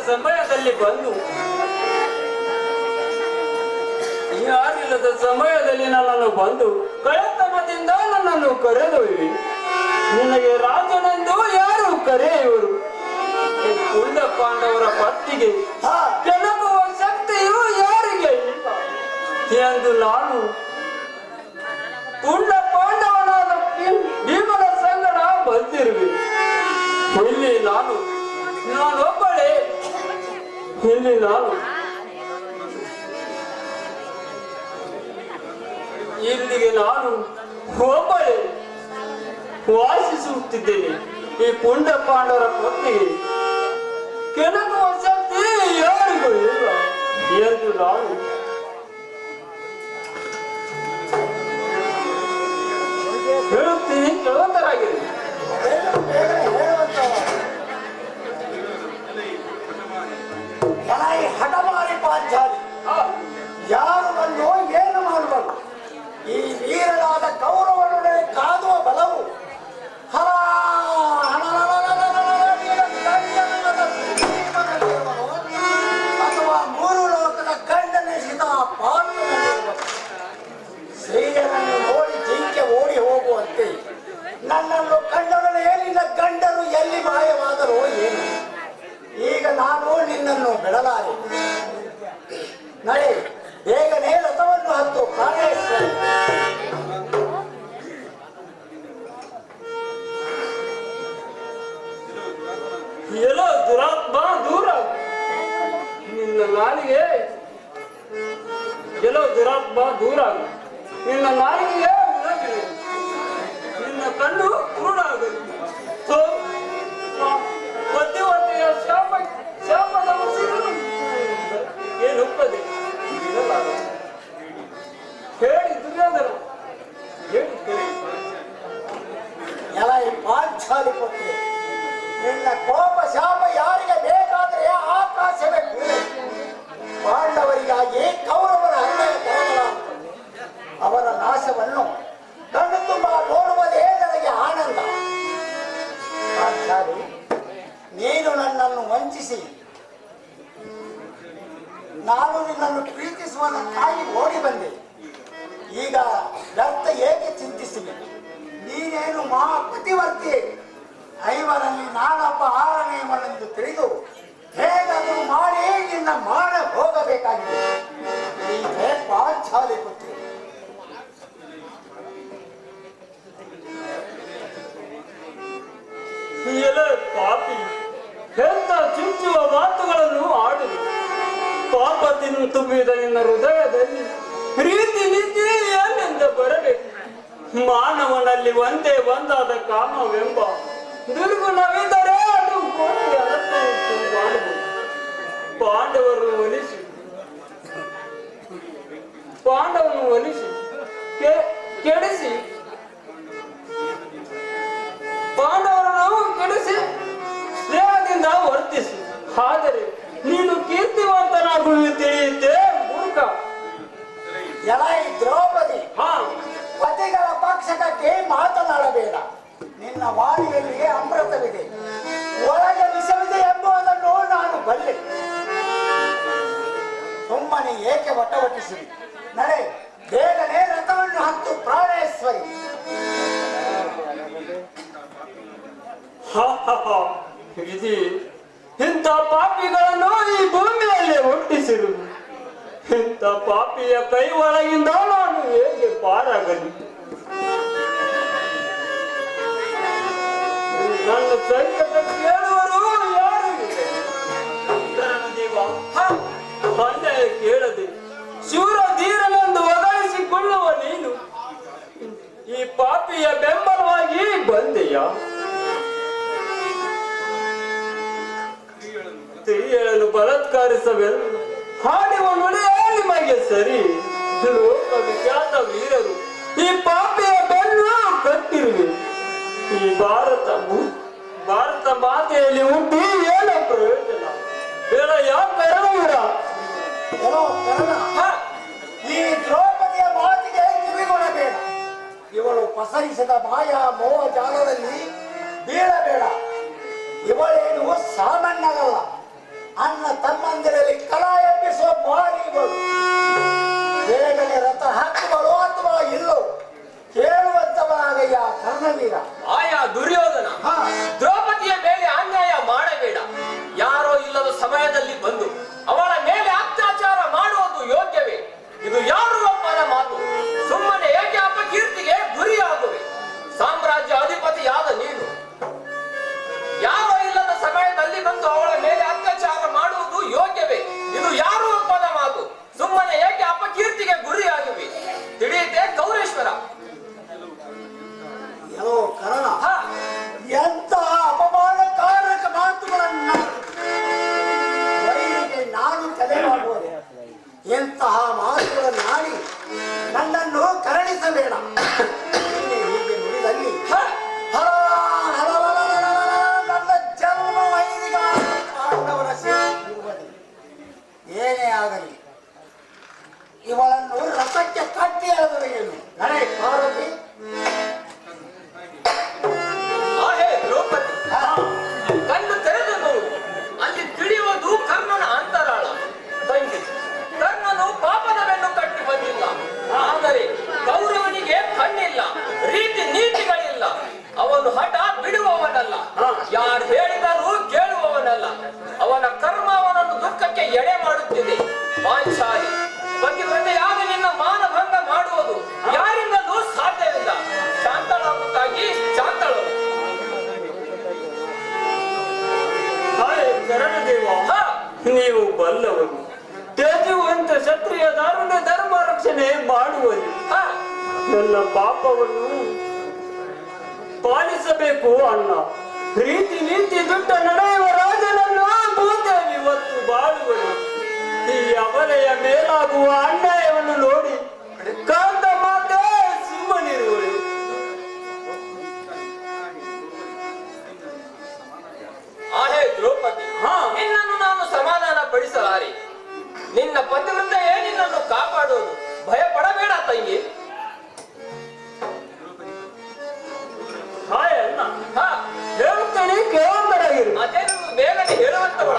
ಸಮಯದಲ್ಲಿ ಬಂದು ಯಾರಿಲ್ಲದ ಕಷ್ಟದ ಸಮಯದಲ್ಲಿ ನನ್ನನ್ನು ಬಂದು ಕಳ್ಳತನದಿಂದ ನನ್ನನ್ನು ಕರೆದೊಯ್ವಿ. ನಿನಗೆ ರಾಜನೆಂದು ಯಾರು ಕರೆಯುವರು? ಉಳ್ಳ ಪಾಂಡವರ ಪತ್ತಿಗೆ ಕೆಣಕುವ ಶಕ್ತಿಯು ಯಾರಿಗೆ ಇಲ್ಲ ಎಂದು ನಾನು ಉಳ್ಳ ಪಾಂಡವನಾದ ಭೀಮನ ಸಂಗಡ ಬಂದಿರುವೆ. ಇಲ್ಲಿ ನಾನೊಬ್ಬಳೇ ಇಲ್ಲಿಗೆ ನಾನು ಒಬ್ಬಳೇ ವಾಸಿಸುತ್ತಿದ್ದೇನೆ. ಈ ಪುಂಡ ಪಾಂಡವರ ಪತ್ನಿಗೆ ಕೆಣಕುವ ಶಕ್ತಿ ಯಾರಿಗೂ ಇಲ್ಲ ಎಂದು ನಾನು ಹೇಳುತ್ತೀನಿ. ಕೇಳುವಂತರಾಗಿದೆ. ಹಠಮಾರಿ ಪಾಂಚಾಲಿ ಯಾರು ಬಂದು ಏನು ಮಾಡಬಾರದು. ಈ ವೀರರಾದ ಕೌರವರೊಡನೆ ಕಾದುವ ಬಲವು ಅಥವಾ ಮೂರು ಲೋಕದ ಗಂಡನೆಸಿದ ಪಾಂಡವನಿರುವುದು. ಶ್ರೀಯನನ್ನು ನೋಡಿ ಜಿಂಕೆ ಓಡಿ ಹೋಗುವಂತೆ ನನ್ನನ್ನು ಕಂಡೊಡನೆ ನಿನ್ನ ಗಂಡನು ಎಲ್ಲಿ ಮಾಯವಾದರೂ ಏನು. ಈಗ ನಾನು ನಿನ್ನನ್ನು ಬಿಡಲಾರೆ. ನಡೆ, ಬೇಗನೆ ರಥವನ್ನು ಹತ್ತು ಪ್ರಾಣೇಶ್ವರಿ. ಎಲ್ಲೋ ದುರಾತ್ಮ ದೂರ ನಿನ್ನ ನಾಲಿಗೆ, ಎಲ್ಲೋ ದುರಾತ್ಮ ದೂರ ನಿನ್ನ ನಾಲಿಗೆ ಮುಳಗಿದೆ, ನಿನ್ನ ಕಣ್ಣು ಕುರುಡಾಗಲಿ. ಮಧ್ಯವರ್ತಿಯ ಶಾಪದ ಉಸಿರು ಏನುಪ್ಪದೆ ಹೇಳಿ ದುರ್ಯೋಧನ ಹೇಳಿ ಎಲ್ಲ ಈ ಪಾಂಚಾಲಿ ಪುತ್ರಿ, ನಿನ್ನ ಕೋಪ ಶಾಪ ಯಾರಿಗೆ ಬೇಕಾದರೆ ಆಕಾಶವೇ ಪಾಂಡವರಿಗಾಗಿ ಕೌರವರ ಹಣ್ಣೆಯ ಕರಗಳಾಗುತ್ತದೆ. ಅವರ ನಾಶವನ್ನು ಕಣ್ಣು ತುಂಬ ನೋಡುವುದೇ ನನಗೆ ಆನಂದ. ಪಾಂಚಾಲಿ, ನೀನು ನನ್ನನ್ನು ವಂಚಿಸಿ ನಾನು ನಿನ್ನನ್ನು ಪ್ರೀತಿಸುವುದಕ್ಕಾಗಿ ಓಡಿ ಬಂದೆ. ಈಗ ವ್ಯರ್ಥ ಏಕೆ ಚಿಂತಿಸಿದೆ? ನೀನೇನು ಮಹಾಪತಿವರ್ತಿ. ಐವರಲ್ಲಿ ನಾನೊಬ್ಬ ಆರನೆಯವನೆಂದು ತಿಳಿದು ಹೇಗಾದರೂ ಮಾಡಿ ನಿನ್ನ ಮಾಡ ಹೋಗಬೇಕಾಗಿದೆ. ಹೀಗೆ ಪಾಂಚಾಲಿ ಪುತ್ರಿ. ಪಾಪಿ ಎಂತ ಚುಚ್ಚುವ ಮಾತುಗಳನ್ನು ಆಡುದು. ಪಾಪದಿಂದ ತುಂಬಿದ ನಿನ್ನ ಹೃದಯದಲ್ಲಿ ಪ್ರೀತಿ ನೀತಿ ಎಲ್ಲಿಂದ ಬರಬೇಕು? ಮಾನವನಲ್ಲಿ ಒಂದೇ ಒಂದಾದ ಕಾಮವೆಂಬ ದುರ್ಗುಣವಿದ್ದರೆ ಅದು ಕೋಟಿ ಅನರ್ಥವನ್ನು ಮಾಡುವುದು. ಪಾಂಡವರನ್ನು ಒಲಿಸಿ ಕೆಡಿಸಿ ಸ್ನೇಹದಿಂದ ವರ್ತಿಸಿ. ಆದರೆ ನೀನು ಕೀರ್ತಿವಂತನಾಗುವುದು ತಿಳಿಯುತ್ತೆ ಮೂರ್ಖ. ಎಲೈ ದ್ರೌಪದಿ, ಪತಿಗಳ ಪಕ್ಷಕ್ಕೆ ಮಾತನಾಡಬೇಡ. ನಿನ್ನ ವಾಣಿಯಲ್ಲಿ ಅಮೃತವಿದೆ, ಒಳಗೆ ವಿಷವಿದೆ ಎಂಬುದನ್ನು ನಾನು ಬಲ್ಲೆ. ಸುಮ್ಮನೆ ಏಕೆ ವಟವಟಿಸಿ? ನಡೆ, ಬೇಗನೆ ರಥವನ್ನು ಹತ್ತು ಪ್ರಾಣೇಶ್ವರಿ. ವಿಧಿ ಇಂಥ ಪಾಪಿಗಳನ್ನು ಈ ಭೂಮಿಯಲ್ಲಿ ಹುಟ್ಟಿಸಿರುವುದು. ಇಂಥ ಪಾಪಿಯ ಕೈ ಒಳಗಿಂದ ನಾನು ಹೇಗೆ ಪಾರಾಗಲಿ? ನನ್ನ ಸಂಕಟ ಕೇಳುವರು ಯಾರು? ಅನ್ಯಾಯ ಕೇಳದೆ ಶೂರ ಧೀರನೆಂದು ಒದಗಿಸಿಕೊಳ್ಳುವ ನೀನು ಈ ಪಾಪಿಯ ಬೆಂಬಲವಾಗಿ ಬಂದೆಯ? ಸ್ತ್ರೀಯರನ್ನು ಬಲಾತ್ಕಾರಿಸಬೇಕು ಹಾಡುವ ನುಡಿಯೇ ನಿಮಗೆ ಸರಿ. ಲೋಕ ವಿಖ್ಯಾತ ವೀರರು ಈ ಪಾಪಿಯ ಬೆನ್ನು ಕಟ್ಟಿರುವೆ. ಈ ಭಾರತ ಮಾತೆಯಲ್ಲಿ ಹುಟ್ಟಿ ಏನೋ ಪ್ರಯೋಜನ? ಹೇಳ ಯಾಕೆ ವೀರ? ಈ ದ್ರೌಪದಿಯ ಮಾತಿಗೆ ಕಿವಿಗೊಡಬೇಡ. ಇವಳು ಪಸರಿಸಿದ ಮಾಯಾ ಮೋಹ ಜಾಲದಲ್ಲಿ ಬೀಳಬೇಡ. ಇವಳೇನು ಸಾಮಾನ್ಯಗಲ್ಲ. ಅನ್ನ ತಮ್ಮಂದಿರಲ್ಲಿ ಕಲಾ ಎಬ್ಬಿಸುವ ಭಾರಿ ಇವಳು. ಬೇಗನೆ ರಥ ಹಾಕುವಳು ಅಥವಾ ಇಲ್ಲೋ ಕೇಳುವಂತವನಾಗಯ್ಯ ಕರ್ಣವೀರ. ಆಯಾ ದುರ್ಯೋಧನ ಹಾ. ದ್ರೌಪದಿಯ ಮೇಲೆ ಅನ್ಯಾಯ ಮಾಡಬೇಡ. ಯಾರೋ ಇಲ್ಲದ ಸಮಯದಲ್ಲಿ ಬಂದು ಅವಳ ಮೇಲೆ ಅತ್ಯಾಚಾರ ಮಾಡುವುದು ಯೋಗ್ಯವೇ? ಇದು ಯಾರು ಒಪ್ಪದ ಮಾತು. ಸುಮ್ಮನೆ ಏಕೆ ಅಪಕೀರ್ತಿಗೆ ಗುರಿಯಾಗುವೆ? ಸಾಮ್ರಾಜ್ಯ ಅಧಿಪತಿಯಾದ ನೀನು ಯಾರೋ ಇಲ್ಲದ ಸಮಯದಲ್ಲಿ ಬಂದು ಅವಳ ಮೇಲೆ ಅತ್ಯಾಚಾರ ಮಾಡುವುದು ಯೋಗ್ಯವೇ? ಇದು ಯಾರು ಒಪ್ಪದ ಮಾತು. ಸುಮ್ಮನೆ ಏಕೆ ಅಪಕೀರ್ತಿಗೆ ಗುರಿಯಾಗುವೆ? ತಿಳಿಯುತ್ತೆ ಕೌರೇಶ್ವರ. ಏನೋ ಕರ್ಣ, ಹಾ, ಎಂತಹ ಅಪಮಾನಕಾರಕ ಮಾತುಗಳನ್ನ ವೈರಿಗೆ ನಾನು ತಲೆ ಮಾಡುವುದು. ಎಂತಹ ಮಾತುಗಳನ್ನಾಡಿ ನನ್ನನ್ನು ಕರುಣಿಸಬೇಡ. ನೀನೇ ಹೀಗೆ ನುಡಿದಲ್ಲಿ ಹಾ, ನನ್ನ ಜನ್ಮ ವೈದಿಕ ಪಾಂಡವರ ಸೇರುವುದು. ಏನೇ ಆಗಲಿ ಇವಳನ್ನು ರಥಕ್ಕೆ ಕಟ್ಟಿ ಎಳೆದರೆ ಏನು? ನಡೆ ಪಾರ್ವತಿ. ಆಹೇ ದ್ರೌಪದಿ, ಕಣ್ಣು ತೆರೆದು ನೋಡು. ಅಲ್ಲಿ ತಿಳಿಯುವುದು ಕರ್ಣನ ಅಂತರಾಳ. ತಂಗಿ, ಕರ್ಣನು ಪಾಪದ ಬೆನ್ನು ಕಟ್ಟಿ ಬಂದಿಲ್ಲ. ಆದರೆ ಕೌರವನಿಗೆ ಕಣ್ಣಿಲ್ಲ, ರೀತಿ ನೀತಿಗಳಿಲ್ಲ. ಅವನು ಹಠ ಬಿಡುವವನಲ್ಲ, ಯಾರು ಹೇಳಿದರೂ ಕೇಳುವವನಲ್ಲ. ಅವನ ಕರ್ಮ ಅವನನ್ನು ದುಃಖಕ್ಕೆ ಎಡೆ ಮಾಡುತ್ತಿದೆ. ಪಾಂಚಾಲಿ ಪತಿವ್ರತೆಯಾದ ನಿನ್ನ ಮಾನಭಂಗ ಮಾಡುವುದು ಯಾರಿಂದಲೂ ಸಾಧ್ಯವಿಲ್ಲ. ಶಾಂತಳಾಗುತ್ತಾಗಿ ಶಾಂತಳು. ಕರಣದೇವ, ನೀವು ಬಲ್ಲವರು. ತ್ಯಜುವಂತ ಕ್ಷತ್ರಿಯ ದಾರುಣ ಧರ್ಮ ರಕ್ಷಣೆ ಮಾಡುವರು. ನನ್ನ ಪಾಪವನ್ನು ಪಾಲಿಸಬೇಕು ಅಣ್ಣ. ರೀತಿ ನೀತಿ ದುಡ್ಡ ನಡೆಯುವ ರಾಜನನ್ನು ಭೂದೇವಿ ಇವತ್ತು ಬಾಳುವರು. ಈ ಅಬಲೆಯ ಮೇಲಾಗುವ ಅನ್ಯಾಯವನ್ನು ನೋಡಿ ಕಾಂತ ಮಾತೆ ಸುಮ್ಮನಿರುವರು. ಆಹೇ ದ್ರೌಪದಿ, ನಿನ್ನನ್ನು ನಾನು ಸಮಾಧಾನ ಪಡಿಸಲಾರೆ. ನಿನ್ನ ಪತಿವ್ರತೆಯೇ ನಿನ್ನನ್ನು ಕಾಪಾಡುವುದು. ಭಯ ಪಡಬೇಡ ತಂಗಿ. ಹಾಯ್ ಅಣ್ಣ, ಹಾ, ಹೇಳುತ್ತೇನೆ ಕೇಳುವಂತರಾಗಿರು. ಅದೇನು ಬೇಗನೆ ಹೇಳುವಂತವಳ.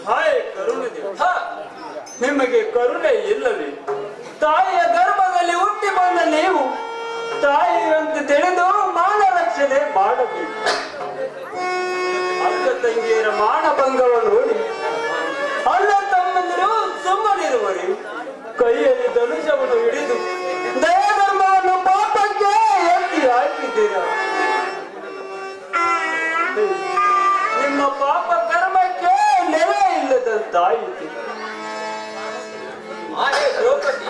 ಹಾಯ್ ಕರುಣದೇವ, ನಿಮಗೆ ಕರುಣೆ ಇಲ್ಲವೇ? ತಾಯಿಯ ಗರ್ಭದಲ್ಲಿ ಹುಟ್ಟಿ ಬಂದ ನೀವು ತಾಯಿಯಂತೆ ತಿಳಿದು ಮಾನ ರಕ್ಷಣೆ ಮಾಡಬೇಕು. ಅಕ್ಕ ತಂಗಿಯರ ಮಾನಭಂಗವನ್ನು ನೋಡಿ ಅಣ್ಣ ತಮ್ಮಂದಿರು ಸುಮ್ಮನಿರುವರು. ಕೈಯಲ್ಲಿ ಧನುಷವನ್ನು ಹಿಡಿದು ದಯಾಧರ್ಮವನ್ನು ಪಾಪಕ್ಕೆ ಎತ್ತಿ ಹಾಕಿದ್ದೀರ. ನಿಮ್ಮ ಪಾಪ ಕರ್ಮಕ್ಕೆ ನೆಲೆ ಇಲ್ಲದಂತಾಯಿತು. ಆಹೇ ದ್ರೌಪದಿ,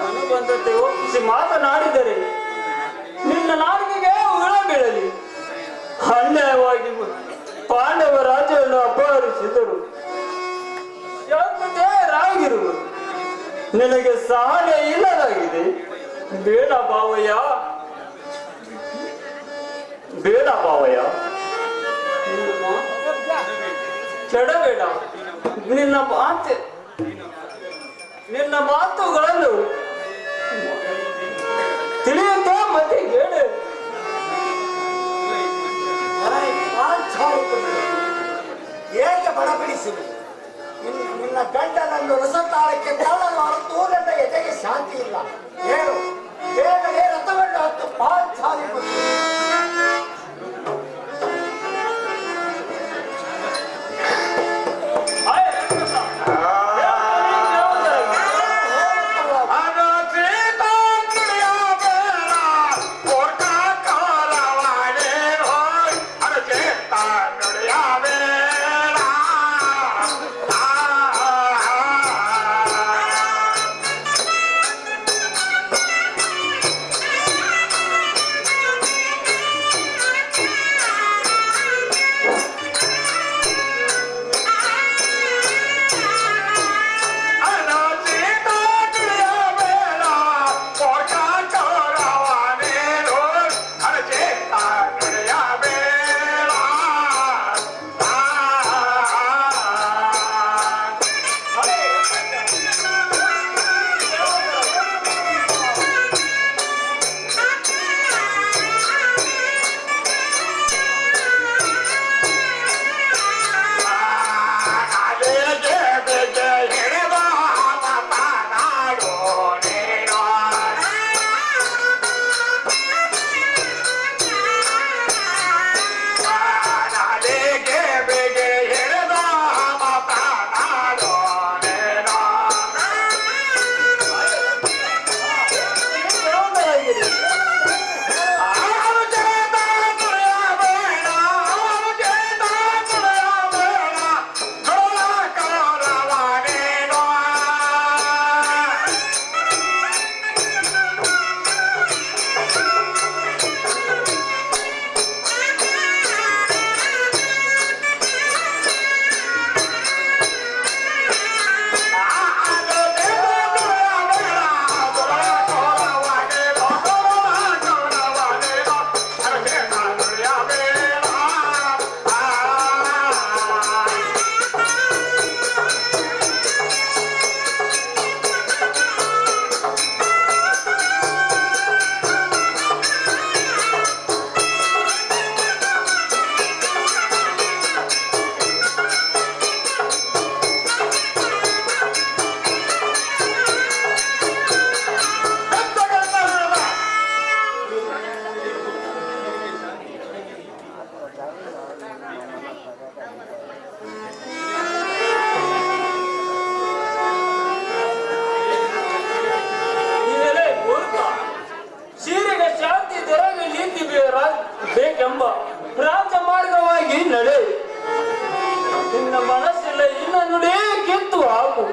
ಅನುಬಂಧತೆ ಒಪ್ಪಿಸಿ ಮಾತನಾಡಿದರೆ ನಿನ್ನ ನಾಡಿಗೆಗೆ ಹುಳ ಬೀಳಲಿ. ಅನ್ಯಾಯವಾಗಿ ಪಾಂಡವ ರಾಜ್ಯವನ್ನು ಅಪಹರಿಸಿದರು. ಶಾಂತತೆಯರಾಗಿರುವರು ನಿನಗೆ ಸಹನೆ ಇಲ್ಲದಾಗಿದೆ. ಬೇಡ ಭಾವಯ್ಯ, ಬೇಡ ಭಾವಯ್ಯ, ಕೆಡಬೇಡ. ನಿನ್ನ ಮಾತುಗಳನ್ನು ತಿಳಿಯುತ್ತ ಮತ್ತೆ ಕೇಳು. ಏಕೆ ಬಡಪಡಿಸಿದೆ? ನಿನ್ನ ಗಂಡನನ್ನು ರಸತಾಳಕ್ಕೆ ತಳ್ಳಲು ಹೊರತು ನನ್ನ ಎದೆಗೆ ಶಾಂತಿ ಇಲ್ಲ. ಹೇಳು, ಬೇಗನೆ ರಥವನ್ನು ಹತ್ತು ಪಾಂಚಾಲಿ ಬಂತು. ಬೇಕೆಂಬ ರಾಜಮಾರ್ಗವಾಗಿ ನಡೆ. ನಿನ್ನ ಮನಸ್ಸಿಲ್ಲ ಇನ್ನ ನುಡಿ ಕಿತ್ತು ಹಾಕು.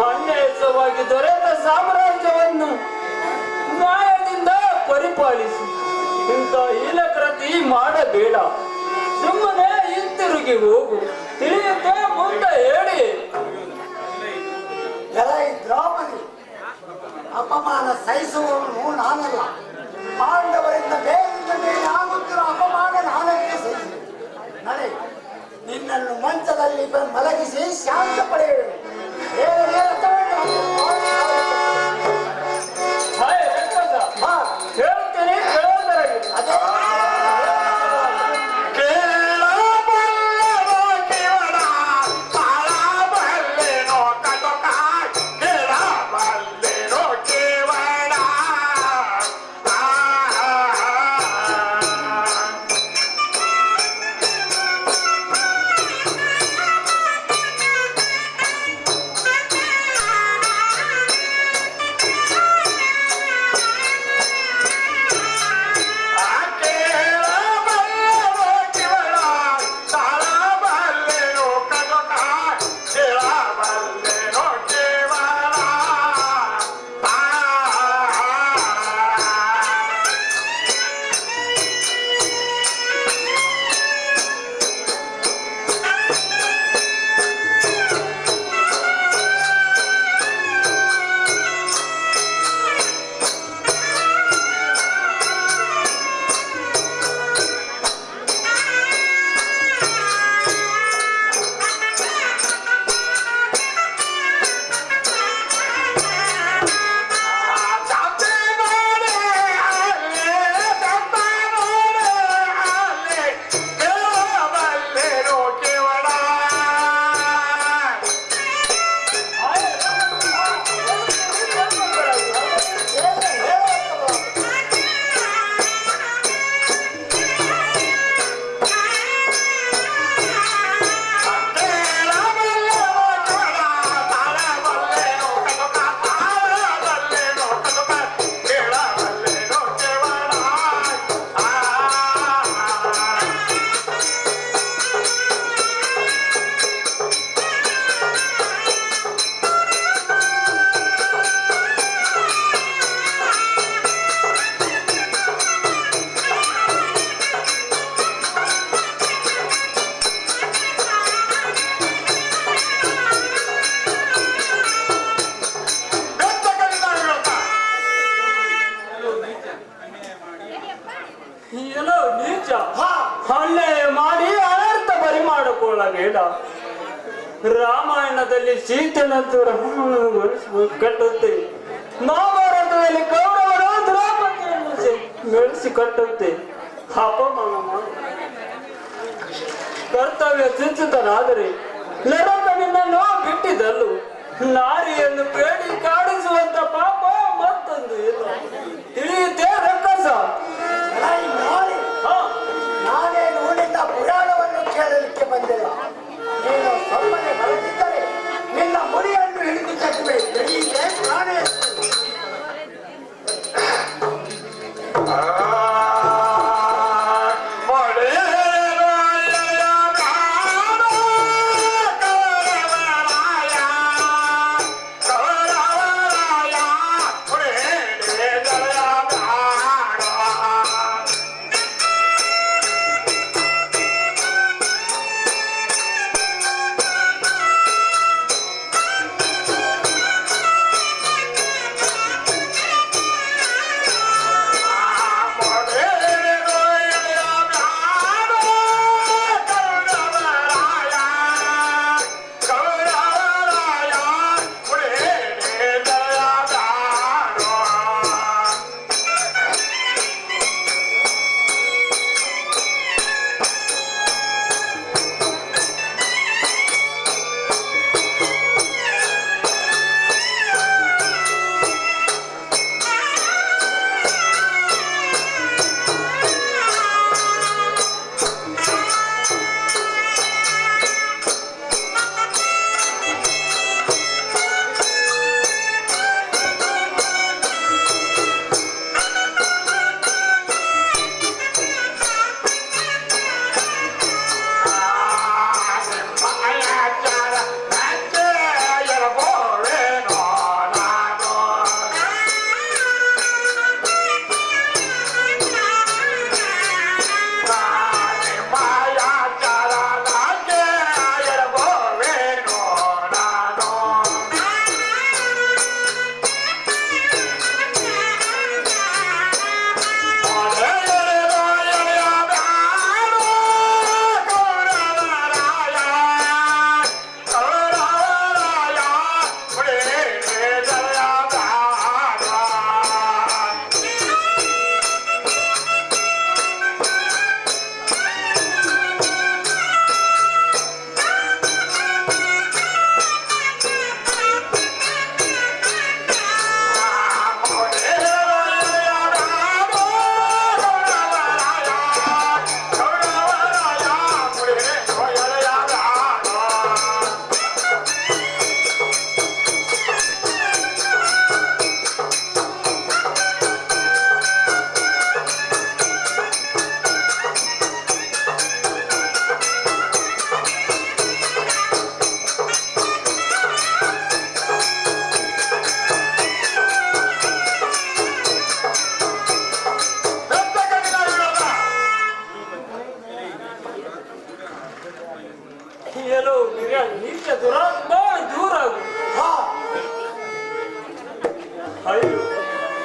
ಅನ್ಯಾಯವಾಗಿ ದೊರೆತ ಸಾಮ್ರಾಜ್ಯವನ್ನು ನ್ಯಾಯದಿಂದ ಪರಿಪಾಲಿಸಿ. ಇಂಥ ಹೀಲಕೃತಿ ಮಾಡಬೇಡ. ಸುಮ್ಮನೆ ಹಿಂತಿರುಗಿ ಹೋಗು. ತಿಳಿಯುತ್ತೆ ಮುಂದೆ ಹೇಳಿ. ದ್ರೌಪದಿ, ಅಪಮಾನ ಸಹಿಸುವವನು ನಾನಲ್ಲ. ಪಾಂಡವರಿಂದ ಬೇರಿಂದ ಮೇಲೆ ಆಗುತ್ತಿರುವ ಅಪಮಾನ ನಾನಕ್ಕೆ ಸಹಿಸಿದೆ. ನಡೆ, ನಿನ್ನನ್ನು ಮಂಚದಲ್ಲಿ ಮಲಗಿಸಿ ಶಾಂತ ಪಡೆಯುವೆ. ಹೇಳ್ತೇನೆ, ಕೇಳೋದರಾಗಿ ಅದೇ ಬೇಡ. ರಾಮಾಯಣದಲ್ಲಿ ಸೀತೆನಂತೂ ರಾಮನನ್ನು ಕಟ್ಟುತ್ತೆ, ಮಹಾಭಾರತದಲ್ಲಿ ಕೌರವರು ದ್ರೌಪದಿಯನ್ನು ಮೆಳಿಸಿ ಕಟ್ಟುತ್ತೆ. ಅಪಮಾನ ಮಾಡು. ಕರ್ತವ್ಯ ಚುಚ್ಚುತನಾದರೆ ನರಕ ನಿನ್ನನ್ನು ಬಿಟ್ಟಿದ್ದಲ್ಲು. ನಾರಿಯನ್ನು ಬೇಡಿ ಕಾಡಿಸುವಂತ ಪಾಪ ಮತ್ತೊಂದು ಇಲ್ಲ. ತಿಳಿಯುತ್ತೆ ರಕ್ಕಸ? ನಾನೇ ನೋಡಿದ್ದ ಪುರಾಣವನ್ನು ಕೇಳಲಿಕ್ಕೆ ಬಂದಿಲ್ಲ. ನೀನು ಸೊಮ್ಮನೆ ಬರೆದಿದ್ದರೆ ನಿನ್ನ ಮುಡಿಯನ್ನು ಹಿಡಿದು ಕಟ್ಟಬೇಕು. ತಿಳಿಯಿತೆ ನಾನೇ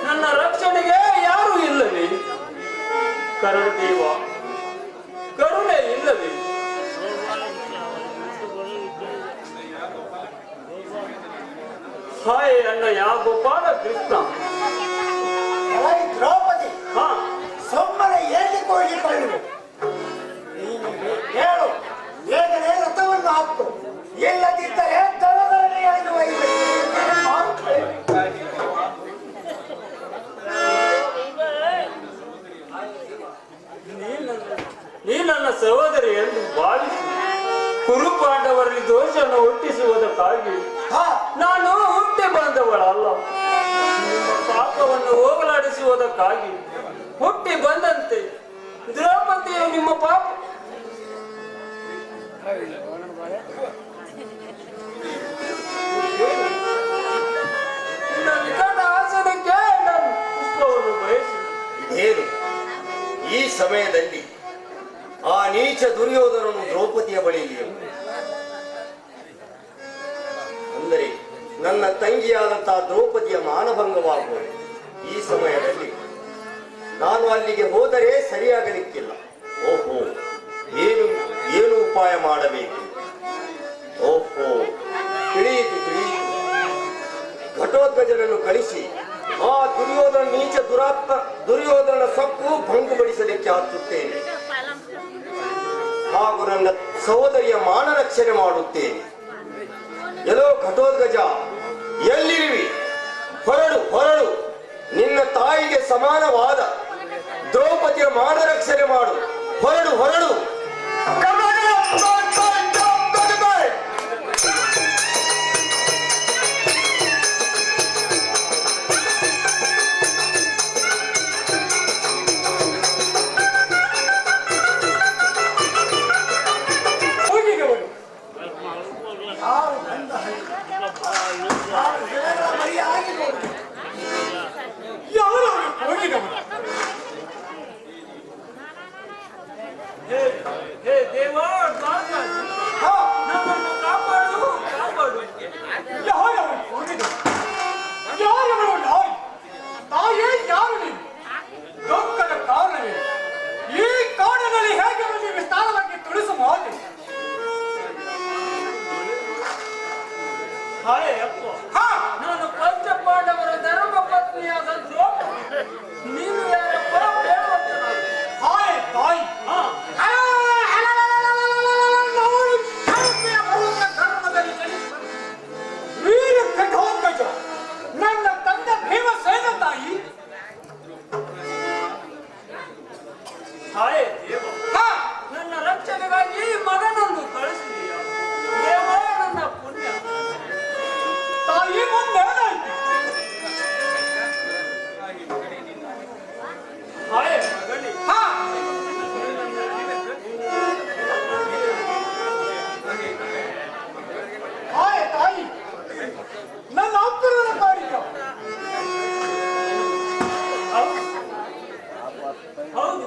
ನನ್ನ ರಕ್ಷಣೆಗೆ ಯಾರು ಇಲ್ಲವೇ? ಕರುಣ ದೇವ, ಕರುಣೆ ಇಲ್ಲವೇ? ಹಾಯ್ ಅಣ್ಣಯ್ಯ ಗೋಪಾಲ ಕೃಷ್ಣ. ದ್ರೌಪದಿ ಹಾ, ಸೊಮ್ಮನೆ ಏಕೆ ಕೋರಿಕೊಳ್ಳುವೆ? ಹೇಳು, ಬೇಗನೆ ರಥವನ್ನು ಹಾಕು, ಇಲ್ಲದಿದ್ದರೆ ದಳದಳನೆಯನ್ನು ಒಯ್ಯುವೆ. ನೀ ನನ್ನ ಸಹೋದರಿ ಎಂದು ಭಾವಿಸಿ ಕುರು ಪಾಂಡವರಲ್ಲಿ ದೋಷವನ್ನು ಹುಟ್ಟಿಸುವುದಕ್ಕಾಗಿ ನಾನು ಹುಟ್ಟಿ ಬಂದವಳಲ್ಲ. ನಿಮ್ಮ ಪಾಪವನ್ನು ಹೋಗಲಾಡಿಸುವುದಕ್ಕಾಗಿ ಹುಟ್ಟಿ ಬಂದಂತೆ ದ್ರೌಪದಿಯು ನಿಮ್ಮ ಪಾಪ ನಿಕಟ ಆಸನಕ್ಕೆ ನಾನು ಪುಷ್ಪವನ್ನು ಬಯಸಿ ಏನು ಈ ಸಮಯದಲ್ಲಿ ಆ ನೀಚ ದುರ್ಯೋಧನನು ದ್ರೌಪದಿಯ ಬಳಿಯಲ್ಲಿ ಅಂದರೆ ನನ್ನ ತಂಗಿಯಾದಂತಹ ದ್ರೌಪದಿಯ ಮಾನಭಂಗವಾಗುವ ಈ ಸಮಯದಲ್ಲಿ ನಾನು ಅಲ್ಲಿಗೆ ಹೋದರೆ ಸರಿಯಾಗಲಿಕ್ಕಿಲ್ಲ. ಓಹೋ, ಏನು ಉಪಾಯ ಮಾಡಬೇಕು? ಘಟೋತ್ಕಜನನ್ನು ಕಳಿಸಿ ಆ ದುರ್ಯೋಧನ ನೀಚ ದುರ್ಯೋಧನ ಸೊಕ್ಕು ಭಂಗಪಡಿಸಲಿಕ್ಕೆ ಹತ್ತುತ್ತೇನೆ. ಹಾಗೂ ನನ್ನ ಸಹೋದರಿಯ ಮಾನರಕ್ಷಣೆ ಮಾಡುತ್ತೇನೆ. ಎಲ್ಲೋ ಘಟೋತ್ಕಜ, ಎಲ್ಲಿರುವಿ? ಹೊರಡು ಹೊರಡು. ನಿನ್ನ ತಾಯಿಗೆ ಸಮಾನವಾದ ದ್ರೌಪದಿಯ ಮಾನರಕ್ಷಣೆ ಮಾಡು. ಹೊರಡು ಹೊರಡು. ಯಾರು ಬಂದ ಹಳ್ಳಿ, ಯಾರು ಜನಗಳ ಮರಿಯಾಗಿ ನೋಡಿ, ಯಾರು ಹೋಗಿದವರು? ಹೇ ದೇವ, ನನ್ನನ್ನು ಕಾಪಾಡು ಕಾಪಾಡು. ಯಾರವರು ಹೋಗಿದವರು? ಯಾರವರು ನಾಯಿ? ತಾಯೇ ಯಾರು ನೀನು? ದುಃಖದ ಕಾರಣವೇ ಈ ಕಾಡಿನಲ್ಲಿ ಹೇಗೆ ಬಂದು ವಿಸ್ತಾರವಾಗಿ ತುಳಿಸು ಮಾಡಿ. ಹಾಯ್ ಅಪ್ಪ, ನಾನು ಪಂಚಪಾಂಡವರ ಧರ್ಮ ಪತ್ನಿಯಾದ ದ್ರೌಪದಿ. ನೀನು ಯಾರಪ್ಪ ಹೇಳುವಂತ? ಹಾಯ್ ತಾಯಿ, ಧರ್ಮದಲ್ಲಿ ಜನಿಸಿದ ವೀರ ಘಟೋತ್ಕಚ, ನನ್ನ ತಂದೆ ಭೀಮಸೇನ ತಾಯಿ. ಹಾಯ್ ದೇವ, ನನ್ನ ರಕ್ಷಣೆಗಾಗಿ ಮಗನನ್ನು ಕಳಿಸಿದೀಯ. ದೇವ, ನನ್ನ ಪುಣ್ಯ. ತಾಯಿ ಮುಂದೇನಾಯ್ತು? ಹಾಯ್ ಮಗಳಿ, ಹಾಯ್ ತಾಯಿ, ನನ್ನ ಅಪ್ಪನ ಕಾಡಿಕ. ಹೌದು,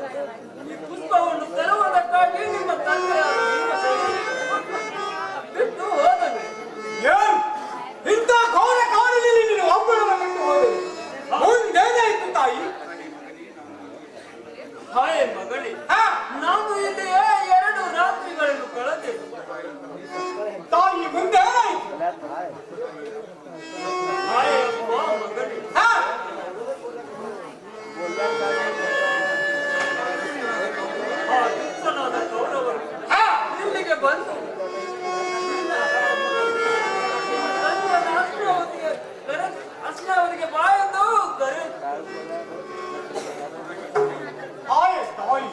ಈ ಪುಷ್ಪವನ್ನು ತರುವುದಕ್ಕಾಗಿ ನಿಮ್ಮ ತಂದೆಯಾದ ಬಿಟ್ಟು ಹೋದನು. ಏನು ಇಂಥ ಘೋರ ಕಾಡಿನಲ್ಲಿ ನೀನು ಒಬ್ಬಳನ್ನು ಬಿಟ್ಟು ಹೋದನು? ಮುಂದೇನಾಯ್ತು ತಾಯಿ? ಹಾಯ್ ಮಗಳಿ, ನಾನು ಇಲ್ಲಿಯೇ 2 ರಾತ್ರಿಗಳನ್ನು ಕಳೆದೆನು. ತಾಯಿ ಮುಂದೇನಾಯ್ತು? ಹಾಯ್ ಅಪ್ಪ ಮಗಳಿ, ಆ ದುಷ್ಟನಾದ ಕೌರವರು ಇಲ್ಲಿಗೆ ಬಂದು ಅಸ್ನಾವರಿಗೆ ಬಾಯೊಂದು ಕರೆ. ಹಾಯ್ ತಾಯಿ,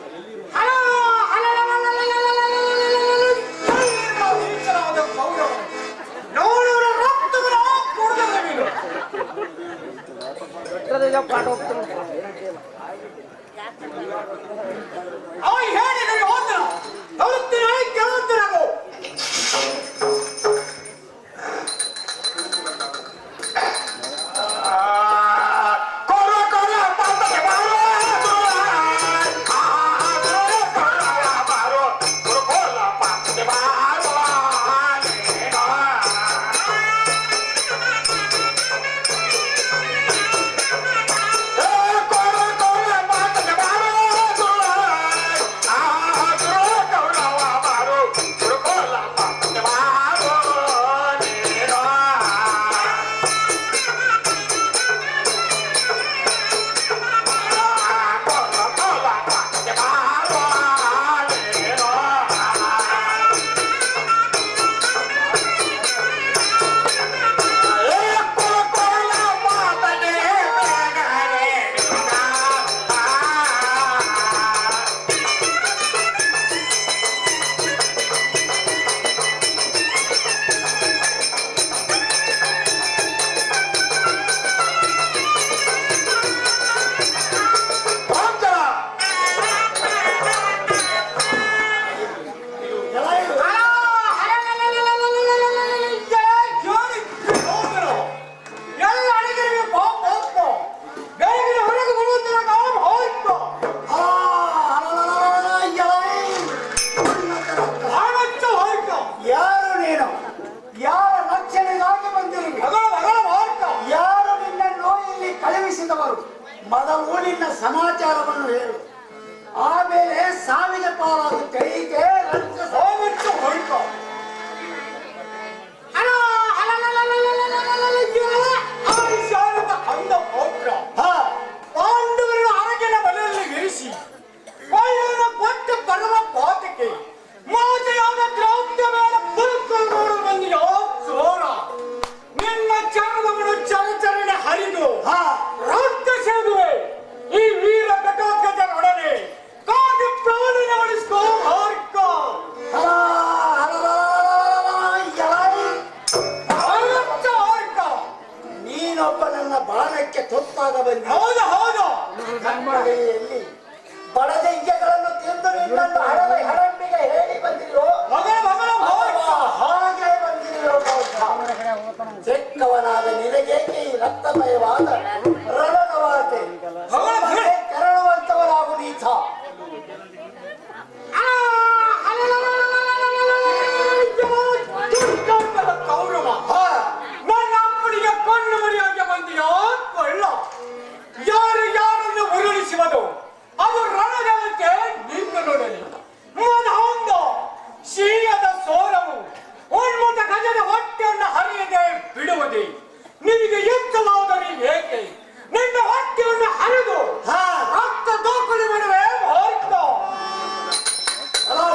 ಕೌರವರು 700 ರಕ್ತಗಳ ಕೂಡಲೇ ನೀನು. ಅವ ಹೇಳಿದರೆ ಹೋದ್ರ ತರುತ್ತೀರ ಕೇಳುತ್ತೀರಾಗೋ. ಮೊದಲು ನಿನ್ನ ಸಮಾಚಾರವನ್ನು ಹೇಳು, ಆಮೇಲೆ ಸಾವಿನ ಪಾಲಾಗುತ್ತೆ. ಹೀಗೆ ಹೋಗ್ಬಿಟ್ಟು ಹೊರಟು ಆಯುಷ್ಯ ಬಂದಿ. ಹೌದು ಹೌದು. ಕಣ್ಮಲೆಯಲ್ಲಿ ಬಡದೆಂಗೆಗಳನ್ನು ತಿಂದು ನಿನ್ನನ್ನು ಹಡವೆ ಹಡಂಬಿಗೆ ಹೇಳಿ ಬಂದಿರೋ ಮಗಳ ಮಗಳ ಅಥವಾ ಹಾಗೆ ಬಂದಿರೋ ಚೆಕ್ಕವನಾದ ನಿನಗೇಕೆ ಈ ರಕ್ತಮಯವಾದ ರಣನವಾತೆ ಕೆರಳುವಂತವರಾಗು ನೀಚ. ಕೌರವ ನನ್ನ ಅಪ್ಪನಿಗೆ ಕಣ್ಣು ಮರಿಯಾಗಿ ಬಂದಿಯೋ ಕೊಳ್ಳ. ಯಾರು ಯಾರನ್ನು ಉರುಳಿಸುವುದು ಅದು ರಣದೇವತೆ ನಿಂತು ನೋಡಲಿ. ಮದಹೊಂದ ಶೀಯದ ಸೋರವು ಉನ್ಮುತ ಗಜದ ಹೊಟ್ಟೆಯನ್ನು ಹರಿಯದೆ ಬಿಡುವುದೇ. ನಿನಗೆ ಯುದ್ಧವಾದರೆ ಏಕೆ ನಿನ್ನ ಹೊಟ್ಟೆಯನ್ನು ಹರಿದು ರಕ್ತ ದೋಕಳಿ ಬಿಡುವೆ ಮೂರ್ಖ.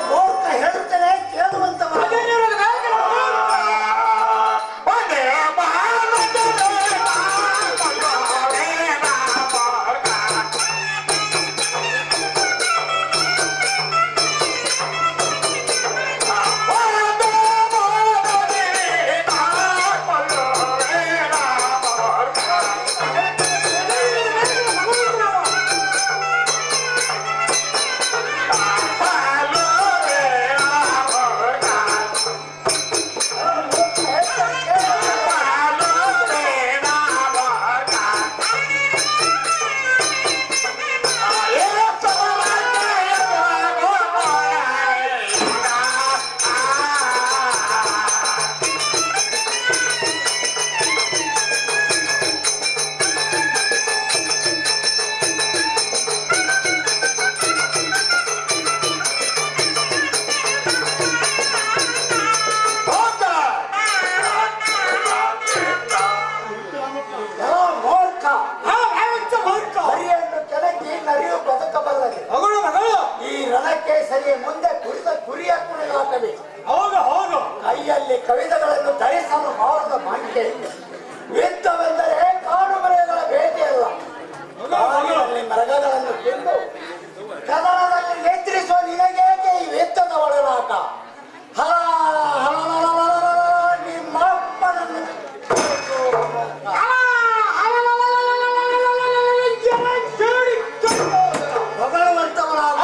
ಮೂರ್ಖ ಹೇಳುತ್ತೇನೆ ಕೇಳುವಂತವ. ಹರಿಯನ್ನು ಕೆಳಗೆ ನರಿಯು ಬದುಕಬಲ್ಲದೆ ಈ ರಣಕೇಸರಿಯ ಮುಂದೆ ಕುರಿಯ ಕುಣಿದಾಟಬೇಕು. ಹೌದು ಹೌದು. ಕೈಯಲ್ಲಿ ಕವಿತೆಗಳನ್ನು ಧರಿಸಲು ಬಾರದ ಮಾಂಕೆ. ಯುದ್ಧವೆಂದರೆ ಕಾಡು ಮರೆಗಳ ಭೇಟಿಯಲ್ಲ. ಕಾಡಿನಲ್ಲಿ ಮರಗಳನ್ನು ತಿಂದು ಕದನದಲ್ಲಿ ನೆಚ್ಚಿಸುವ ನಿನಗೇಕೆ ಈ ಯುದ್ಧದ ಒಳನಾಟ? ನಿಮ್ಮಪ್ಪನನ್ನು ಭಗವಂತವನಾಗ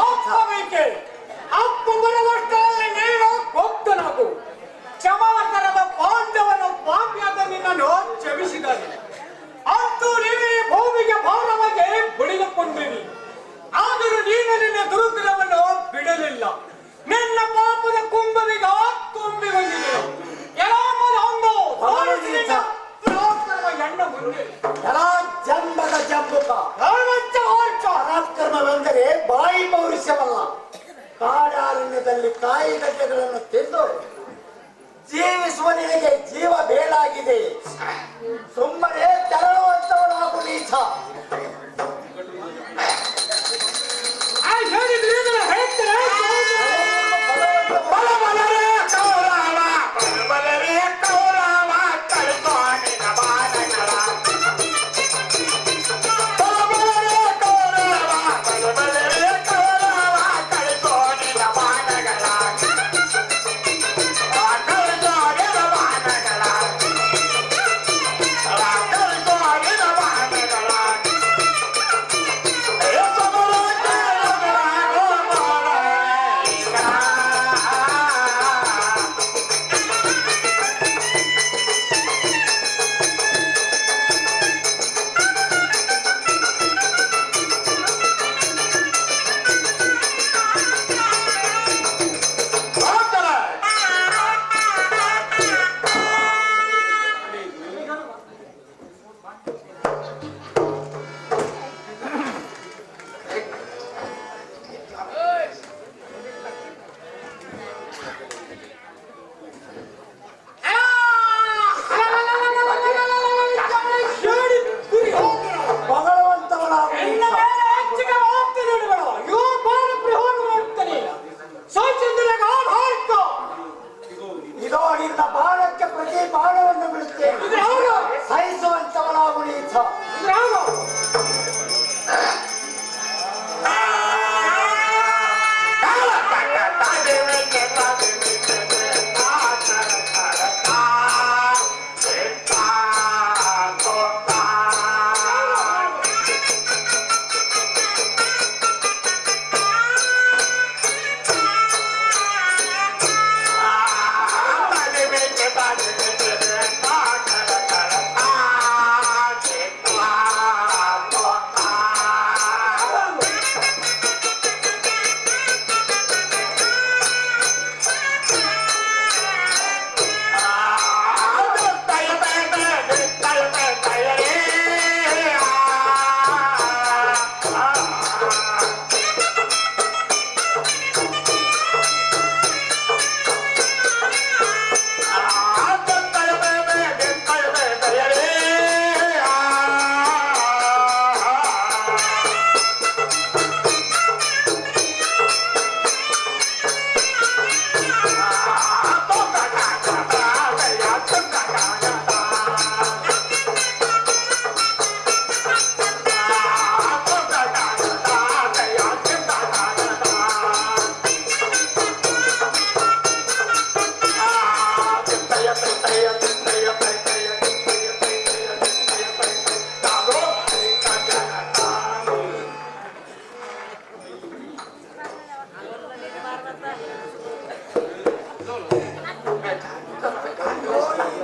ಅಪ್ಪ ಬರುವಷ್ಟರಲ್ಲಿ ನೀನು ಭಕ್ತನಾಗು. ಕ್ಷಮಾವತರದ ಪಾಂಡವನು ಪಾಪಿಯಾದ ನಿನ್ನನ್ನು ಕ್ಷಮಿಸಿದ್ದಾನೆ. ಅಂತೂ ನೀನು ಈ ಭೂಮಿಗೆ ಭಾರವಾಗಿ ಬಳಿದುಕೊಂಡಿರಿ. ಆದರೂ ನೀನು ನಿನ್ನ ದುರುಗ್ರಹವನ್ನು ಬಿಡಲಿಲ್ಲ. ನಿನ್ನ ಪಾಪದ ಕುಂಭವಿಗ ತುಂಬಿ ಬಂದಿದೆ. ಎಲ್ಲಾಮದ ಒಂದು ಎಣ್ಣ ಮುಂದೆ ಜಂಬದ ಜಂಬುಕ ಪರಾಕ್ರಮವೆಂದರೆ ಬಾಯಿ ಪೌರುಷವಲ್ಲ. ಕಾಡಾರಣ್ಯದಲ್ಲಿ ಕಾಯಿ ಗಡ್ಡೆಗಳನ್ನು ತಿಂದು ಜೀವಿಸುವ ನಿನಗೆ ಜೀವ ಬೇಡಾಗಿದೆ. ಸುಮ್ಮನೆ ತೆರಳುವಂತವನಾಗು ನೀಚ.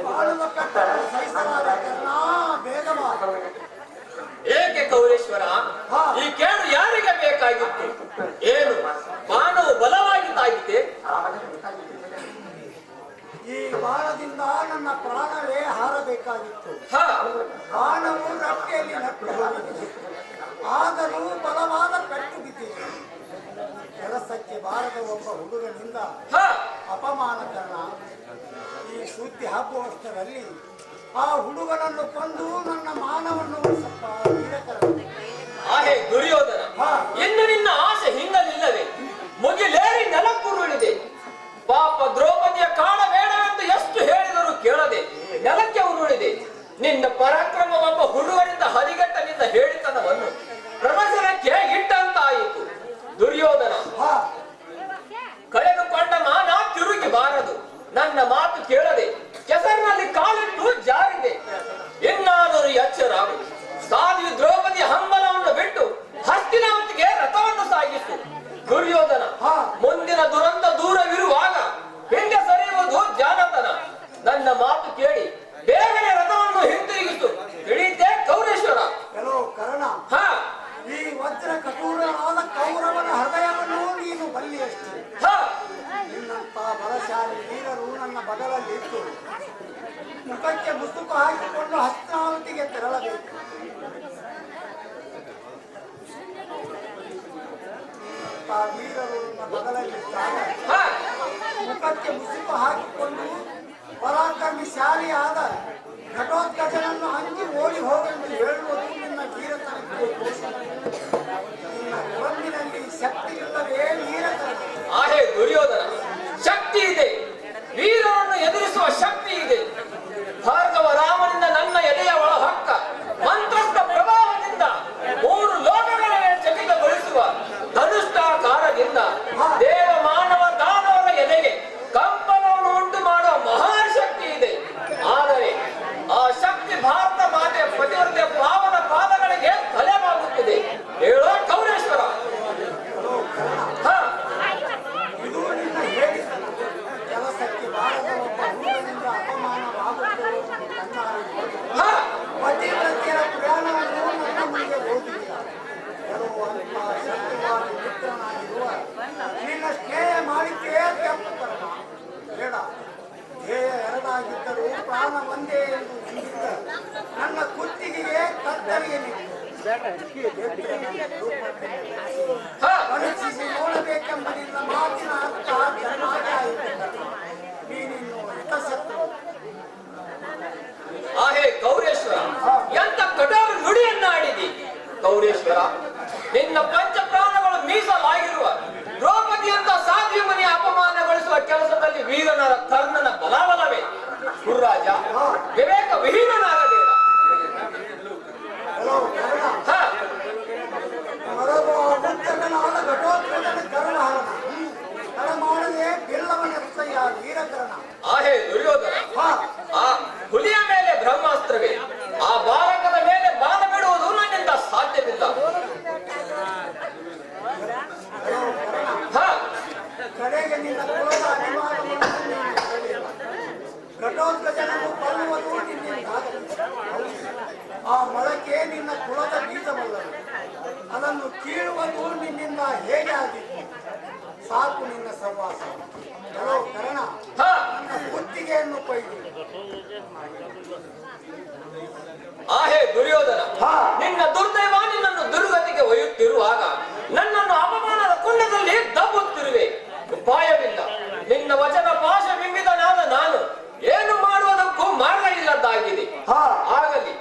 ಬಾಳುವ ಕಟ್ಟಡ ಸಹಿಸಲಾರ ಕರ್ಣ, ಬೇಗ ಮಾಡು. ಏಕೆ ಕೌರೇಶ್ವರ? ಹಾ. ಈ ಕೇಳು ಯಾರಿಗೆ ಬೇಕಾಗಿತ್ತು? ಏನು ಬಾಣವು ಬಲವಾಗಿದ್ದಾಗಿದೆ? ಈ ಬಾಣದಿಂದ ನನ್ನ ಪ್ರಾಣವೇ ಹಾರಬೇಕಾಗಿತ್ತು. ಹಾ, ಬಾಣವು ರಟ್ಟೆಯಲ್ಲಿ ನಟ್ಟು ಹೋಗಿದೆ. ಆದರೂ ಬಲವಾದ ಪೆಟ್ಟು ಬಿದ್ದಿದೆ. ಕೆಲಸಕ್ಕೆ ಬಾರದ ಒಬ್ಬ ಹುಡುಗನಿಂದ ಹಾ. ಅಪಮಾನಕರಣ. ಈ ಸುದ್ದಿ ಹಬ್ಬುವಷ್ಟರಲ್ಲಿ ಆ ಹುಡುಗನನ್ನು ಕೊಂದು ನನ್ನ ಮಾನವನ್ನು ಉಳಿಸಪ್ಪ ವೀರಕರಣ. ಆಹೆ ದುರ್ಯೋಧನ, ಹಾ. ಇನ್ನು ನಿನ್ನ ಆಸೆ ಹಿಂಗಲಿಲ್ಲವೇ? ಮುಗಿಲೇರಿ ನೆಲಕ್ಕುರುಳಿದೆ. ಪಾಪ ದ್ರೌಪದಿಯ ಕಾಣಬೇಡವೆಂದು ಎಷ್ಟು ಹೇಳಿದರೂ ಕೇಳದೆ ನೆಲಕ್ಕೆ ಉರುಳಿದೆ. ನಿನ್ನ ಪರಾಕ್ರಮವೆಂಬ ಹುಡುಗನಿಂದ ಹರಿಗಟ್ಟನಿಂದ ಹೇಳಿತನವನ್ನು ಪ್ರದರ್ಶನಕ್ಕೆ ಇಟ್ಟಂತಾಯಿತು. ದುರ್ಯೋಧನ, ಹಾ. ಕಳೆದುಕೊಂಡ ಮಾನ ತಿರುಗಿ ಬಾರದು. ನನ್ನ ಮಾತು ಕೇಳದೆ ಕೆಸರಿನಲ್ಲಿ ಕಾಲಿಟ್ಟು ಜಾರಿದೆ. ಇನ್ನಾದರೂ ಎಚ್ಚರಾಗು. ಸಾಧು ದ್ರೌಪದಿ ಹಂಬಲವನ್ನು ಬಿಟ್ಟು ಹಸ್ತಿನಾವತಿಗೆ ರಥವನ್ನು ಸಾಗಿಸು. ದುರ್ಯೋಧನ, ಹಾ. ಮುಂದಿನ ದುರಂತ ದೂರವಿರುವಾಗ ಹಿಂದೆ ಸರಿಯುವುದು ಜಾನತನ. ನನ್ನ ಮಾತು ಕೇಳಿ ಬೇಗನೆ ರಥವನ್ನು ಹಿಂತಿರುಗಿಸು. ತಿಳಿಯಿತೆ ಕೌರೇಶ್ವರ? ಕೆಲೋ ಕರ್ಣ, ಹಾ, ಈ ವಜ್ರ ಕಠೋರನಾದ ಕೌರವನ ಹೃದಯವನ್ನು ನೀನು ಬಲ್ಲಿಯಷ್ಟೇ. ಹಾ. ನಿನ್ನಂತ ಬಲಶಾಲಿ ವೀರರು ನನ್ನ ಬಗಲಲ್ಲಿದ್ದು ಮುಖಕ್ಕೆ ಮುಸುಕು ಹಾಕಿಕೊಂಡು ಹಸ್ತಿನಾವತಿಗೆ ತೆರಳಬೇಕು. ಆ ವೀರರು ನನ್ನ ಬಗಲಲ್ಲಿದ್ದಾಗ ಹಾ. ಮುಖಕ್ಕೆ ಮುಸುಕು ಹಾಕಿಕೊಂಡು ಪರಾಕ್ರಮಿಶಾಲಿಯಾದ ಘಟೋತ್ಕಚನನ್ನು ಅಂಜಿ ಓಡಿ ಹೋಗೆಂದು ಹೇಳುವುದು ನಿನ್ನ ವೀರತನಕ್ಕೆ ದೋಷ. ನಿನ್ನ ಕೊಂದಿನಲ್ಲಿ ಶಕ್ತಿ ಇಲ್ಲವೇ ವೀರತನ? ಆಹೇ ದುರ್ಯೋಧನ, ಶಕ್ತಿ ಇದೆ. ವೀರರನ್ನು ಎದುರಿಸುವ ಶಕ್ತಿ ಇದೆ. ಭಾರ್ಗವ ರಾಮನಿಂದ ನನ್ನ ಎದೆಯ ಒಳ ಹಕ್ಕ ಮಂತ್ರಸ್ಥ ಪ್ರಭಾವದಿಂದ 3 ಲೋಕಗಳನ್ನೇ ಚಕಿತಗೊಳಿಸುವ ಧನುಷ್ಠಾಕಾರದಿಂದ ದೇವ ಮಾನವ ದಾನವರ ಎದೆಗೆ ಕಂಪನವನ್ನು ಉಂಟು ಮಾಡುವ ಮಹಾಶಕ್ತಿ ಇದೆ. ಆದರೆ ಆ ಶಕ್ತಿ ಭಾರತ ಮಾತೆಯ ಪತಿವ್ರತೆಯ ಪಾವನ ಪಾದಗಳಿಗೆ ತಲೆಬಾಗುತ್ತಿದೆ. ಹೇಳೋ ಕೌರೇಶ್ವರ? ಹಾ. ಇದು ನಿನ್ನ ಹೇಳಿತನ. ಕೆಲಸಕ್ಕೆ ಬಾರದ ಒಬ್ಬ ಹುಡುಗನಿಂದ ಅಪಮಾನವಾಗುತ್ತಿರುವುದು ಕಣ್ಣಾರೆ ನೋಡಿ. ಹಾ. ಪತಿವ್ರತೆಯ ಪ್ರಯಾಣವನ್ನು ನನ್ನ ಮುಂದೆ ಓದಿಲ್ಲ. ಕೆಲವು ಅಂತ ಶಕ್ತಿವಾದ ಮಿತ್ರನಾಗಿರುವ ನಿನ್ನ ಸ್ನೇಹ ಮಾಡಿಕೆ ತಪ್ಪು ಕರ್ಮ. ಬೇಡ, ಧ್ಯೇಯ ಎರಡಾಗಿದ್ದರೂ ಪ್ರಾಣ ಒಂದೇ ಎಂದು ನಂಬಿದ್ದ ನನ್ನ ಕುತ್ತಿಗೆಗೆ ಕತ್ತರಿಗೆ ನಿಂತು ಹಾ. ಪರೀಕ್ಷಿಸಿ ನೋಡಬೇಕೆಂಬ ನಿನ್ನ ಮಾತಿನ ಅರ್ಥ ಚೆನ್ನಾಗಿ ಆಯಿತು. ನೀನಿನ್ನು ಹಿತಶತ್ರು. ಆಹೇ ಕೌರೇಶ್ವರ, ಎಂತ ಕಠೋರ ನುಡಿಯನ್ನಾಡಿದಿ. ಕೌರೇಶ್ವರ, ನಿನ್ನ ಪಂಚ ಪ್ರಾಣಗಳು ಮೀಸಲಾಗಿರುವ ದ್ರೌಪದಿಯಂತ ಸಾಧ್ವಿ ಮನೆಯ ಅಪಮಾನಗೊಳಿಸುವ ಕೆಲಸದಲ್ಲಿ ವೀರನ ಕರ್ಣನ ಬಲಾಬಲವೇ. ಗುರುರಾಜ, ವಿವೇಕ ವಿಹೀನನಾಗಬೇಡ. ಹಲೋ ಕರ್ಣ, ಹಾ. ಮರನಾದ ಘಟೋತ್ಕಚನ ಕರ್ಣಹರಣ ತಡ ಮಾಡದೆ ಬಿಲ್ಲವನೆತ್ತಯ್ಯ ವೀರಕರ್ಣ. ಆಹೇ ದುರ್ಯೋಧನ, ಹಾ. ಆ ಹುಲಿಯ ಮೇಲೆ ಬ್ರಹ್ಮಾಸ್ತ್ರವೇ. ಆ ಬಾಲಕದ ಮೇಲೆ ಬಾಲ ಬಿಡುವುದು ನನ್ನಿಂದ ಸಾಧ್ಯವಿಲ್ಲ. ಹಲೋ ಕರ್ಣ, ಹಾ. ಕಡೆಗೆ ನಿನ್ನ ಕುಲದ ಅಭಿಮಾನವನ್ನು ನೀನು ಕಳೆಯಲ್ಲ. ಘಟೋತ್ಕಚನನ್ನು ಕೊಲ್ಲುವುದು ನಿನ್ನಿಂದಾಗಲಿಲ್ಲ. ಆ ಮೊಳಕೆ ನಿನ್ನ ಕುಲದ ಬೀಜವಲ್ಲದು. ಅದನ್ನು ಕೀಳುವುದು ನಿನ್ನಿಂದ ಹೇಗೆ ಆಗಿತ್ತು? ಸಾಕು ನಿನ್ನ ಸಹವಾಸ. ಹಲೋ ಕರ್ಣ, ಹಾ. ನನ್ನ ಕುತ್ತಿಗೆಯನ್ನು ಕೊಯ್ದು. ಆಹೇ ದುರ್ಯೋಧನ, ಹಾ. ನಿನ್ನ ದುರ್ದೈವ ನಿನ್ನನ್ನು ದುರ್ಗತಿಗೆ ಒಯ್ಯುತ್ತಿರುವಾಗ ನನ್ನನ್ನು ಅಪಮಾನದ ಕುಂಡದಲ್ಲಿ ದಬ್ಬುತ್ತಿರುವೆ. ಉಪಾಯವಿಲ್ಲ. ನಿನ್ನ ವಚನ ಪಾಶ ಬಿಂಬಿತನಾದ ನಾನು ಏನು ಮಾಡುವುದಕ್ಕೂ ಮಾರ್ಗ ಇಲ್ಲದ್ದಾಗಿದೆ. ಹಾ. ಆಗಲಿ.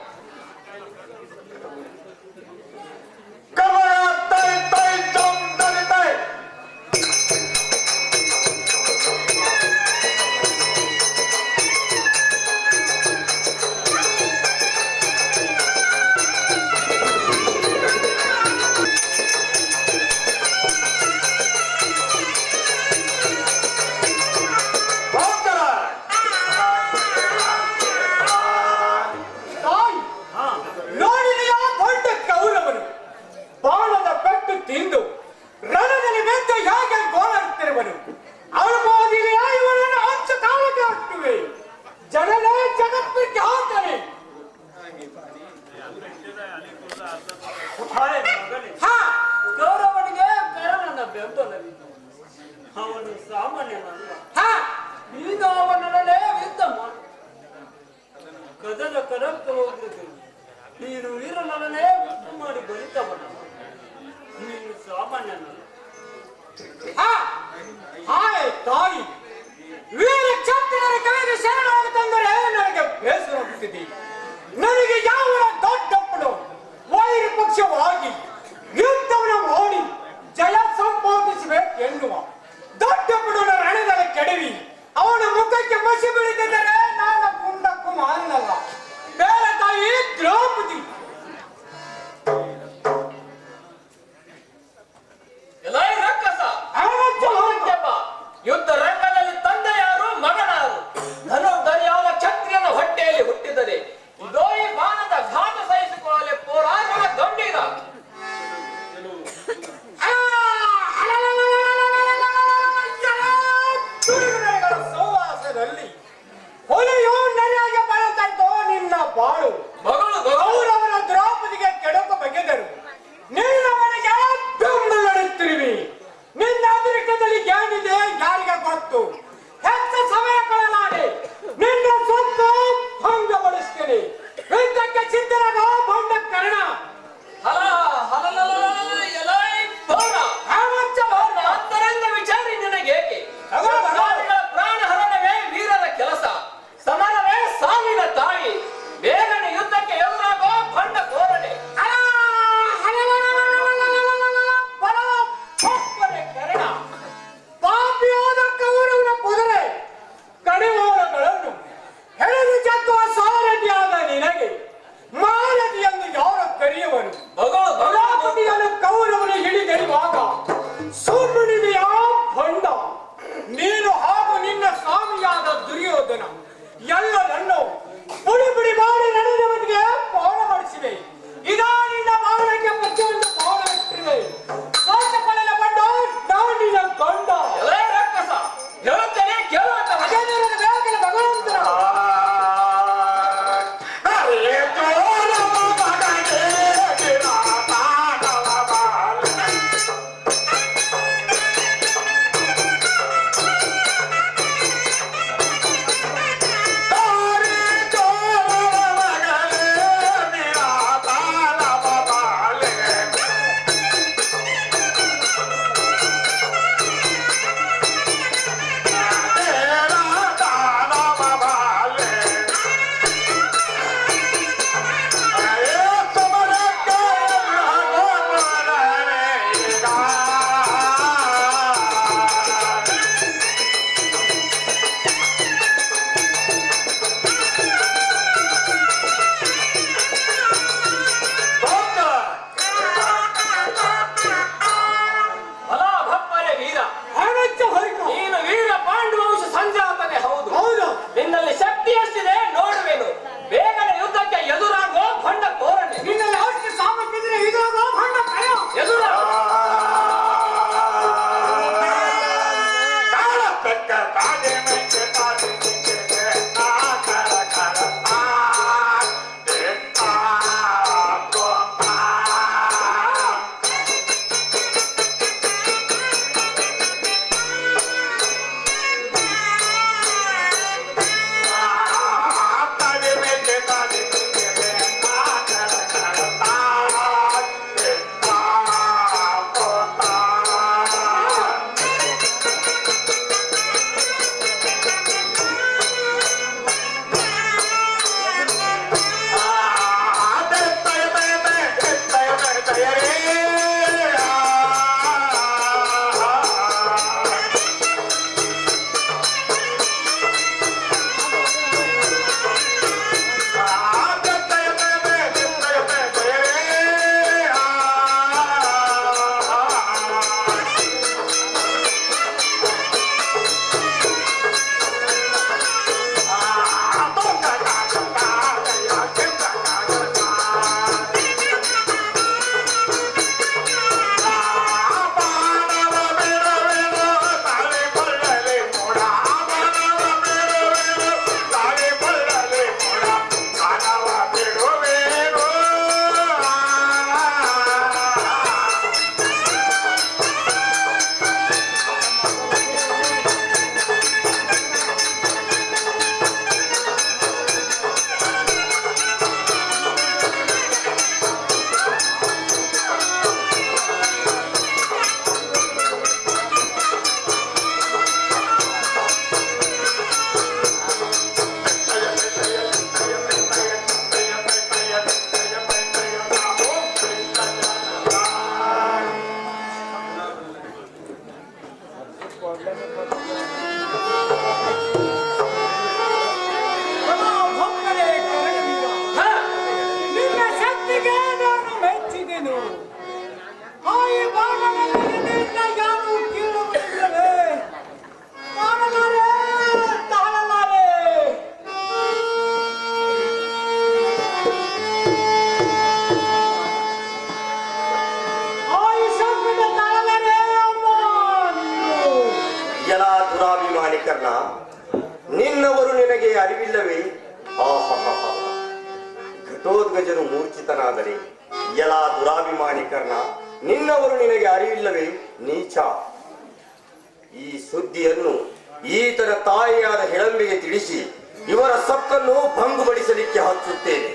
ವೀರ ಕ್ಷತ್ರಿಯರ ಕೈಗೆ ಶರಣಾಗುತ್ತಂದರೆ ನನಗೆ ಬೇಸರವಾಗುತ್ತಿದೆ. ನನಗೆ ಯಾವ ದೊಡ್ಡಪ್ಪನು ವೈರಿ ಪಕ್ಷವಾಗಿ ಯುದ್ಧವನ್ನು ಮಾಡಿ ಜಯ ಸಂಪಾದಿಸಬೇಕೆನ್ನುವ ದೊಡ್ಡಪ್ಪನ ರಣದಲ್ಲಿ ಕೆಡವಿ ಅವನ ಮುಖಕ್ಕೆ ಮಸಿ ಬೀಳಿದರೆ ನಾನು ಪುಂಡಕ್ಕೂ ಮಾನಲ್ಲ. ಬೇರೆ ತಾಯಿ ದ್ರೌಪದಿ ರಕ್ಕಸ ಯುದ್ಧ ರಂಗದಲ್ಲಿ ತಂದೆ ಯಾರು ಮಾಣಿಕರ್ಣ, ನಿನ್ನವರು ನಿನಗೆ ಅರಿವಿಲ್ಲವೇ? ಆಹಾಹಾಹಾ. ಘಟೋದ್ಗಜನು ಮೂರ್ಛಿತನಾದರೆ ಎಲ್ಲ ದುರಾಭಿಮಾನಿ ಕರ್ಣ, ನಿನ್ನವರು ನಿನಗೆ ಅರಿವಿಲ್ಲವೇ? ನೀಚ. ಈ ಸುದ್ದಿಯನ್ನು ಈತನ ತಾಯಿಯಾದ ಹೆಳಂಬಿಗೆ ತಿಳಿಸಿ ಇವರ ಸಕ್ಕನ್ನು ಭಂಗುಪಡಿಸಲಿಕ್ಕೆ ಹಚ್ಚುತ್ತೇನೆ.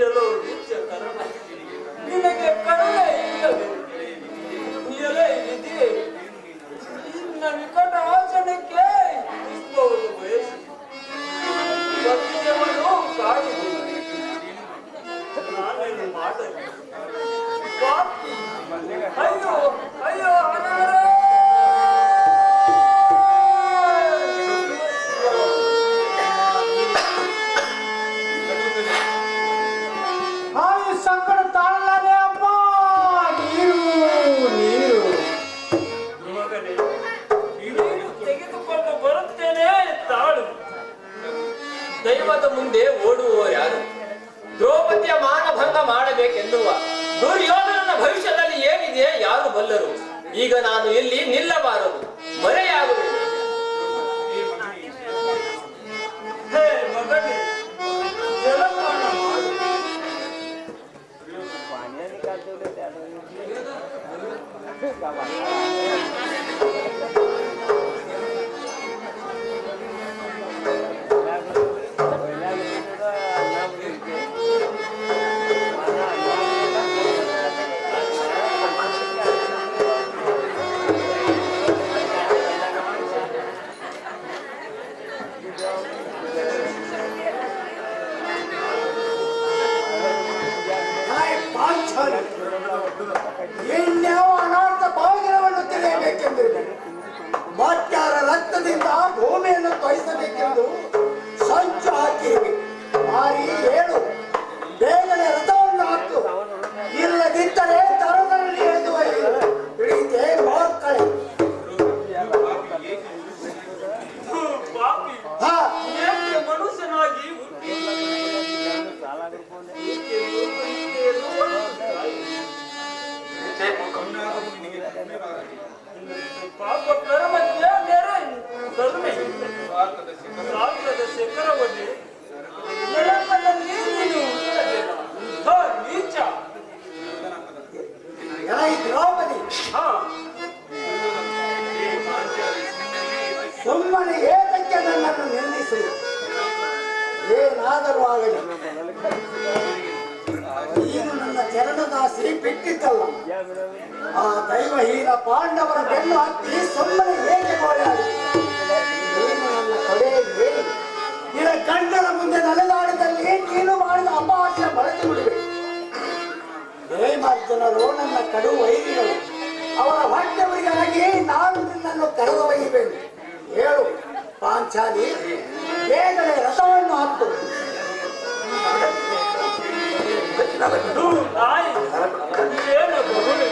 ಎಲ್ಲೋ ನೀಚ ಕರ್ಮ. ನಿನಗೆ ಕರುಣೆ ಇಲ್ಲವೇ? ಎಲೆ ವಿಧಿಯೇ, ನಿನ್ನ ನಿಕಟ ಆಚರಣೆಗೆ ಪುಷ್ಪವನ್ನು ಬಯಸಿ ಸತ್ಯವನ್ನು ಕಾಡಿದೆ. ನಾನೇನು ಮಾಡಲಿ? ಪಾಪಿ. ಅಯ್ಯೋ ಅಯ್ಯೋ ಅನಾಥ. ಸಂಕಟ ತಾಳಲಾರೆ ಅಪ್ಪ. ನೀರು ಮಗನೇ, ನೀನು ತೆಗೆದುಕೊಂಡು ಬರುತ್ತೇನೆ, ತಾಳು. ದೈವದ ಮುಂದೆ ಓಡುವವರು ಯಾರು? ದ್ರೌಪದಿಯ ಮಾನಭಂಗ ಮಾಡಬೇಕೆನ್ನುವ ದುರ್ಯೋಧನನ ಭವಿಷ್ಯದಲ್ಲಿ ಏನಿದೆ ಯಾರು ಬಲ್ಲರು? ಈಗ ನಾನು ಇಲ್ಲಿ ನಿಲ್ಲಬಾರದು, ಮರೆಯಾಗುವುದು. ಹೇ ಮಗನೇ, ಜಲಪಾನ ಮಾಡು. ಇನ್ಯಾವ ಅನಾಥ ಭಾಗ್ಯವನ್ನು ತಿಳಿಯಬೇಕೆಂದಿರುವೆ. ಮತ್ತಾರ ರಕ್ತದಿಂದ ಭೂಮಿಯನ್ನು ತೊಯಿಸಬೇಕೆಂದು ಸಂಚು ಹಾಕಿರುವೆ. ಮಾರಿ ಹೇಳು, ಬೇಗನೆ ರಥವನ್ನು ಹಾಕು. ಇಲ್ಲದಿದ್ದರೆ ತರದಲ್ಲಿ ಎಳೆದು ಹಿಡಿದೇ ಮಕ್ಕಳೇ. ಪಾಪಿ, ಹಾ, ಏಕೆ ಮನುಷ್ಯನಾಗಿ ಪಾಪ ಕರ್ಮಕ್ಕೆ ನೆರೆ ಕರುಣೆ ಸಾಗರದ ಶಿಖರವನ್ನೇ ನೆಲದಲ್ಲಿ ನೀನು ಹ ನೀಚ. ಎಲೈ ದ್ರೌಪದಿ, ಹಾ, ಸುಮ್ಮನೆ ಏತಕ್ಕೆ ನನ್ನನ್ನು ನಿಂದಿಸು? ಏನಾದರೂ ಆಗಲಿ, ನೀನು ನನ್ನ ಚರಣದಾಸಿ ಬಿಟ್ಟಿದ್ದಲ್ಲ. ಆ ದೈವಹೀನ ಪಾಂಡವರ ಬೆನ್ನು ಹತ್ತಿ ಸುಮ್ಮನೆ ಏಕೆ ಗೋಳಾಡಿ? ನೀನು ನನ್ನ ಕೊಡೆಯಲ್ಲಿ ನಿನ್ನ ಗಂಡನ ಮುಂದೆ ನಡೆದಾಡಿದಲ್ಲಿ ನೀನು ಮಾಡಿದ ಅಪಹಾಸ್ಯ ಬಳಸಿ ಬಿಡುವೆ. ಹೇಮಾರ್ಜುನರು ನನ್ನ ಕಡು ವೈರಿಗಳು. ಅವರ ಹೊಟ್ಟೆವರಿಗಾಗಿ ನಾನು ನಿನ್ನನ್ನು ಕರೆದೊಯ್ಯಬೇಕು. ಹೇಳು ಪಾಂಚಾಲಿ, ಬೇಗನೆ ರಥವನ್ನು ಹಾಕು. ನಾಯಿ ಏನು ಬಹುಳಿ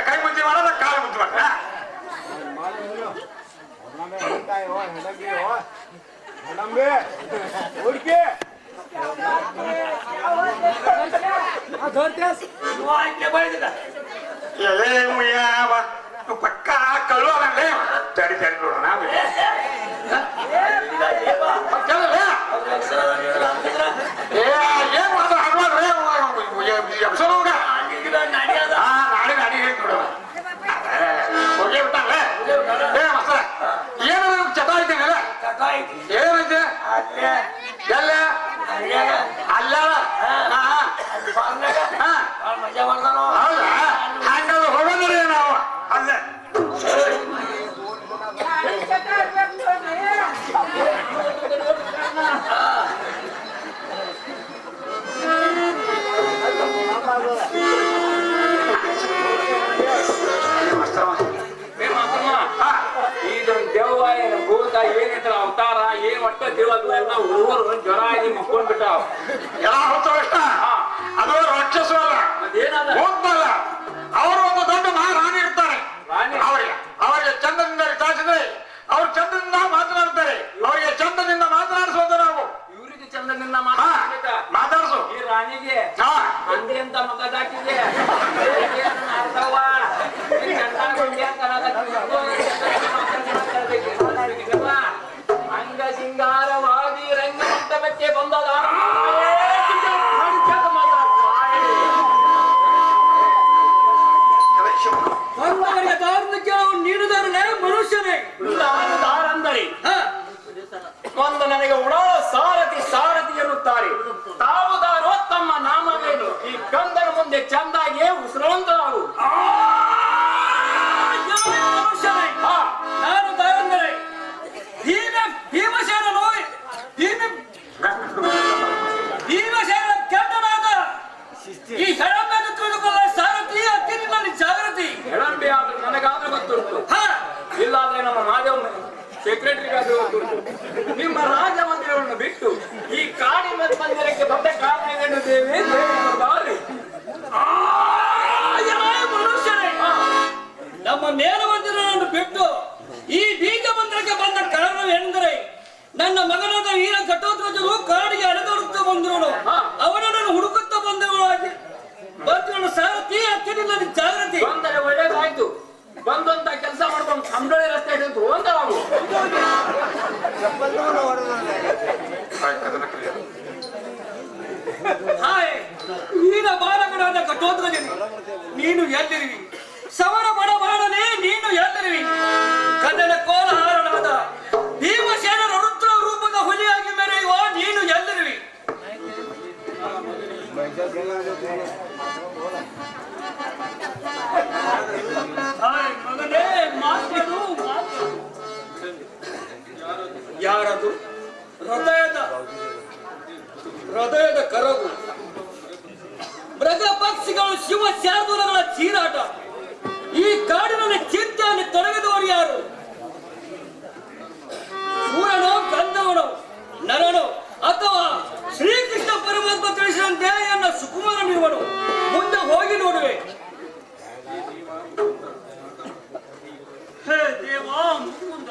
ಕೈ ಮುದ್ದೆ ಮಾಡ ಕಾಲು ಮುದ್ದೆ ಮಾಡ ಪಕ್ಕ ಕಳ್ಳು ತಡಿ ತಡಿ ನೋಡೋಣ ಏನ್ ಮಾಡ ಹಾಡ್ರಿ ಎಬ್ಸೋಗ ನಾಡಿ ನಾಡಿ ಹೇಳಿ ನೋಡುವ ಹೋಗಿ ಬಿಟ್ಟಲ್ಲ ಏ ಮಸ್ತರ ಏನ ಚಟ ಐತೇನಲ್ಲ ಏನೈತೆ ಎಲ್ಲ ಅಲ್ಲ ಹೌದಾ ಹಂಗಾದ್ರೆ ಹೋಗೋದ್ರಿ ನಾವು ಅಲ್ಲೇ ದೇವಾಯನ ಭೂತ ಏನಿದ್ರ ಅವತಾರ ಏನ್ ಒಟ್ಟ ತಿಳೋದು ಎಲ್ಲ ಹುಡುಗರು ಜ್ವರ ಆಗಿ ಮಕ್ಕೊಂಡ್ಬಿಟ್ಟಾವ ಎಲ್ಲ ಹೋಗ್ತಾವ ಇಷ್ಟ ಅದು ರಾಕ್ಷಸ ಅಲ್ಲ ಹೋಗ್ತಲ್ಲ ಅವರು ಒಂದು ದೊಡ್ಡ ಮಹಾರಾಣಿ ಇರ್ತಾರೆ ಅವರಿಗೆ ಚಂದದಿಂದ ವಿಚಾರಿಸಿದ್ರೆ ಅವ್ರು ಚಂದದಿಂದ ಮಾತನಾಡ್ತಾರೆ ಅವರಿಗೆ ಚಂದದಿಂದ ಮಾತನಾಡಿಸೋದು ನಾವು ಇವ್ರಿಗೆ ಚಂದದಿಂದ ಮಾತಾಡಿಸು ಈ ರಾಣಿಗೆ ಅಂದೆ ಅಂತ ಮಗದಾಕಿದೆ ಅರ್ಥವ ಅಂಗ ಸಿಂಗಾರವಾದಿ ರಂಗಮಂಟಪಕ್ಕೆ ಬಂದದ ನೀಡುದಾರನೇ ಮನುಷ್ಯನೇ ದಾರಂದರಿ ಒಂದು ನನಗೆ ಉಡಾಳ ಸಾರಥಿ ಎನ್ನುತ್ತಾರೆ ತಾವು ದಾರೋ ತಮ್ಮ ನಾಮವೇನು ಈ ಗಂಧನ ಮುಂದೆ ಚಂದಾಗಿಯೇ ಉಸಿರುವಂತರಾಗು ಮನುಷ್ಯನೇ ನಾನು ದಾರಂದರೆ ಭೀಮಸೇನನು ಭೀಮಸೇನ ಕೆಂಡನಾದ ಈ ಹೆಳಂಬೆಯನ್ನು ತಿಳಿದುಕೊಳ್ಳ ಸಾರಥಿ ಅತ್ತಿನಲ್ಲಿ ಜಾಗೃತಿ ಹೆಳಂಬೆ ಆದ್ರೆ ನನಗಾದ್ರೆ ಗೊತ್ತುಂಟು ಇಲ್ಲಾದ್ರೆ ನಮ್ಮ ಮಾದೇವ ಸೆಕ್ರೆಟರಿಗಾದ್ರೂ ಗೊತ್ತುಂಟು ನಿಮ್ಮ ರಾಜ ಮಂದಿರವನ್ನು ಬಿಟ್ಟು ಈ ಕಾಡಿನ ಮಂದಿರಕ್ಕೆ ಬಂದ ಕಾರಣ ದೇವಿ ಮನುಷ್ಯರೇ ನಮ್ಮ ನೇರ ಮಂದಿರವನ್ನು ಬಿಟ್ಟು ಈ ಬೀಜ ಮಂದಿರಕ್ಕೆ ಬಂದ ಕಾರಣವೆಂದರೆ ನನ್ನ ಮಗನಾದ ವೀರ ಘಟೋತ್ಕಚರು ಕಾಡಿಗೆ ಅಲೆದಾಡುತ್ತಾ ಬಂದಿರೋನು ಅವನನ್ನು ಹುಡುಕುತ್ತಾ ಬಂದವಳಾಗಿ ಬಂದಿರೋನು ಸಾರಥಿ ಅತ್ತಿನಿಂದ ಜಾಗೃತಿ ಬಂದರೆ ಒಳ್ಳೇದಾಯ್ತು ಬಂದಂತ ಕೆಲಸ ಮಾಡ್ಕೊಂಡು ಸಂಬಳಿ ರಸ್ತೆ ಹಿಡಿದು ಅಂತ ನಾವು ಹಾಯ್ ವೀರ ಬಾಲಕನಾದ ಘಟೋತ್ಕಚರು ನೀನು ಎಲ್ಲಿರುವಿ ಸಮರ ಬಡಬಾಡನೆ ನೀನು ಎಲ್ಲಿರುವಿ ಕನ್ನಡ ಕೋಲಾಹಲನಾದ ಭೀಮಸೇನರ ರುದ್ರ ರೂಪದ ಹುಲಿಯಾಗಿ ಮೆರೆಯುವ ನೀನು ಎಲ್ಲಿರುವಿ ಮಗನೇ ಮಾತಾಡು ಯಾರದು ಹೃದಯದ ಕರಗು ಮೃಗ ಪಕ್ಷಿಗಳು ಶಿವ ಶಾರ್ದೂಲಗಳ ಚೀರಾಟ ಈ ಕಾಡಿನಲ್ಲಿ ಚಿಂತೆಯನ್ನು ತೊಡಗಿದವರು ಯಾರು ಸೂರನೋ ಗಂಧವನೋ ನರನೋ ಅಥವಾ ಶ್ರೀಕೃಷ್ಣ ಪರಮಾತ್ಮ ತಿಳಿಸಿದಂತೆ ಎನ್ನ ಸುಕುಮಾರ ನೀವನು ಮುಂದೆ ಹೋಗಿ ನೋಡುವೆ ಹೇ ದೇವಾ ಮುಕುಂದ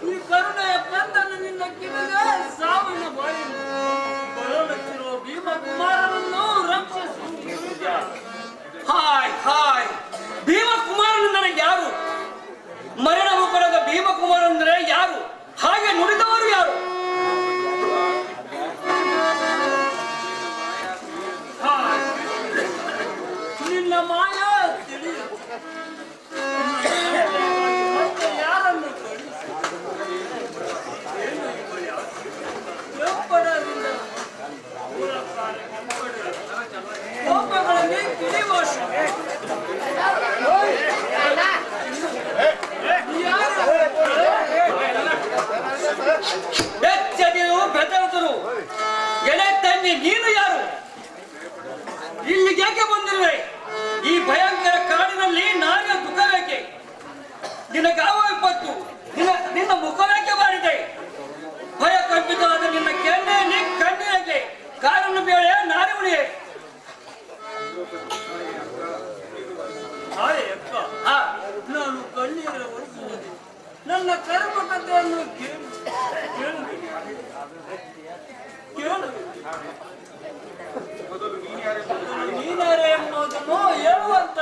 ಈ ಕರುಣೆಯ ಬಂಧನ ನಿನ್ನ ಕಿವಿಗೆ ಸಾವಿನ ಬಾಯಿ ಬರಲುತ್ತಿರುವ ಭೀಮ ಕುಮಾರನನ್ನು ರಕ್ಷಿಸು ಹಾಯ್ ಭೀಮಕುಮಾರನು ನನಗೆ ಯಾರು ಮರಣವು ಪಡೆದ ಭೀಮಕುಮಾರ ಅಂದ್ರೆ ಯಾರು ಹಾಗೆ ನುಡಿದವರು ಯಾರು ನನ್ನ ಕರ್ಮಕತೆಯನ್ನು ನೀನಾರೆ ಎಂಬುದನ್ನು ಹೇಳುವಂತ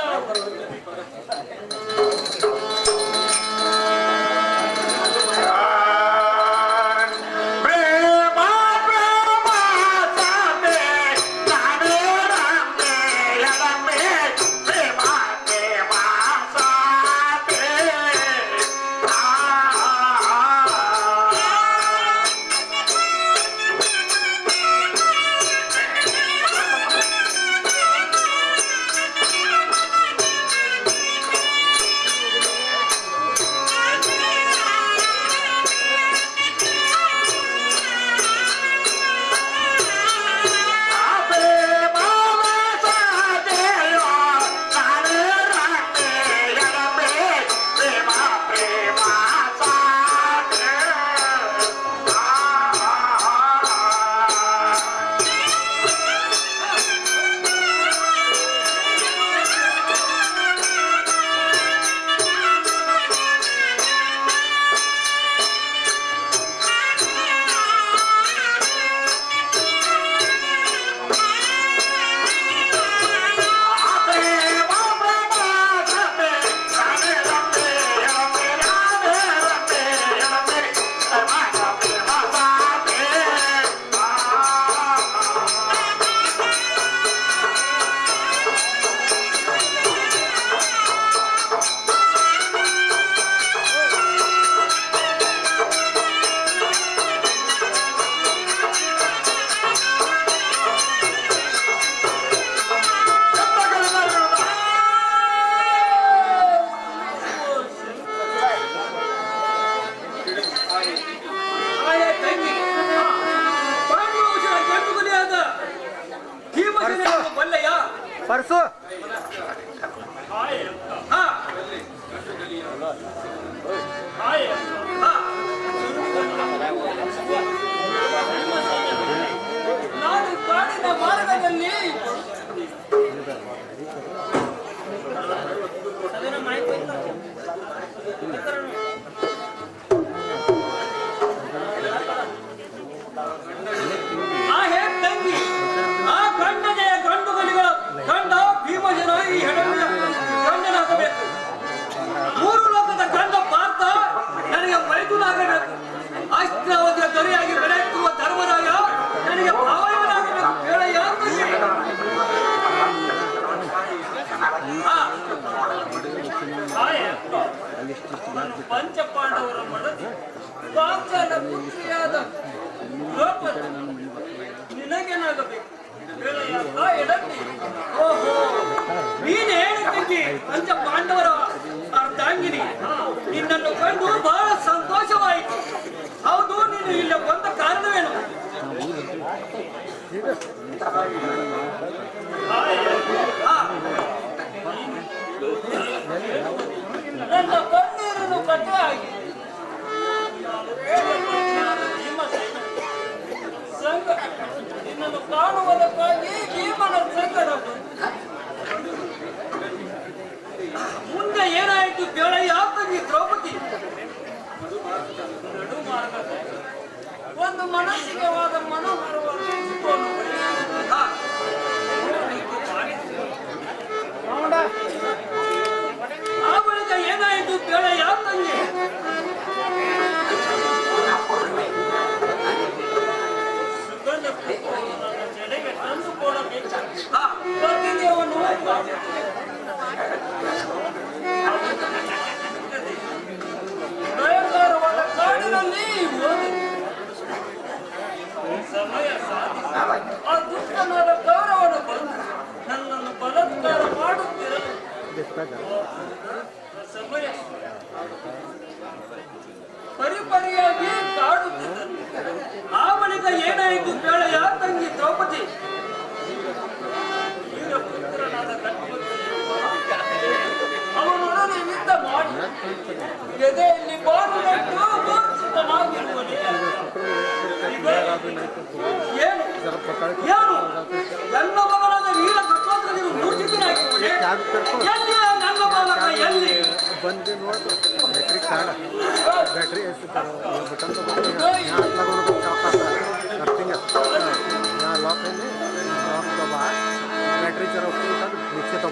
ಪರ್ಸು ನಾನು ಕಾಡಿನ ಮಾರ್ಗದಲ್ಲಿ ತಂಗಿ ಆ ಗಂಡನೆಯ ಗಂಡುಗಳಿಗಳ ಗಂಡ ಭೀಮಸೇನ ಈ ಹೆಡಮಿನ ಗಂಡನಾಗಬೇಕು. ಮೂರು ಲೋಕದ ಗಂಡ ಪಾರ್ಥ ನನಗೆ ಮೈದುನಾಗಬೇಕು. ಅಷ್ಟಾವಧಿಯ ದೊರೆಯಾಗಿ ಬೆಳೆಯುತ್ತಿರುವ ಧರ್ಮರಾಯ ನನಗೆ ಭಾವನಾಗಬೇಕು. ಹೇಳಯ್ಯ ಪಂಚಪಾಂಡವರ ಮಡದಿ ಪಾಂಚಾಲ ಪುತ್ರಿಯಾದ ದ್ರೌಪದಿ ನಿನಗೇನಾಗಬೇಕು. ಓಹೋ, ನೀನು ಹೇಳಿದ್ದಕ್ಕೆ ಪಂಚ ಪಾಂಡವರ ಅರ್ಧಾಂಗಿನಿ ನಿನ್ನನ್ನು ಕಂಡು ಬಹಳ ಸಂತೋಷವಾಯಿತು. ಹೌದು, ನೀನು ಇಲ್ಲಿ ಬಂದ ಕಾರಣವೇನು? ನನ್ನ ಕಣ್ಣೀರನ್ನು ಕಟ್ಟೆ ಆಗಿ ನಿನ್ನನ್ನು ಕಾಣುವುದಕ್ಕಾಗಿ ಭೀಮನ ಸಂಕಟ. ಮುಂದೆ ಏನಾಯಿತು ಕೇಳಯ್ಯ ತಂಗಿ ದ್ರೌಪದಿ. ನಡು ಮಾರ್ಗದ ಒಂದು ಮನಸ್ಸಿಗವಾದ ಮನೋಹರವಾದ ಆ ಬಳಿಕ ಏನಾಯಿತು ಕೇಳಯ್ಯ ತಂಗಿ. ಜಡೆಗೆ ತಂದು ಕೊಡಬೇಕು. ಪತಿದೇವನು ಭಯಂಕರವಾದ ಕಾಡಿನಲ್ಲಿ ಸಮಯ ಸಾಧಿಸಿ ಆ ದುಷ್ಟನಾದ ಗೌರವನು ಬಂದು ನನ್ನನ್ನು ಬಲಾತ್ಕಾರ ಮಾಡುತ್ತಿರಲು ಸಮಯ ಪರಿಪರಿಯಾಗಿ ಕಾಡುತ್ತಿದ್ದರು. ಆ ಬಳಿಕ ಏನಾಯಿತು ಕೇಳಯ್ಯ ತಂಗಿ ದ್ರೌಪದಿ. ವೀರಪುತ್ರನಾದ ಅವನೊಡನೆ ಯುದ್ಧ ಮಾಡಿ ಎದೆಯಲ್ಲಿ ಬಾರು ನಟ್ಟು ಮೂರ್ಛಿತನಾಗಿರುವನೇ. ಏನು ಏನು ನನ್ನ ಮಗನಾದ ವೀರ ಕಟ್ಟೋದ್ರಲ್ಲಿ ಮೂರ್ಛಿತನಾಗಿರುವನೇ. ಎಲ್ಲಿ ನನ್ನ ಬಾಲಕ ಎಲ್ಲಿ? बैटरी ऐसे करो ये बटन तो यहाँ लगों को क्या करता है नथिंग यहाँ लॉक है लॉक के बाद बैटरी चलो नीचे तो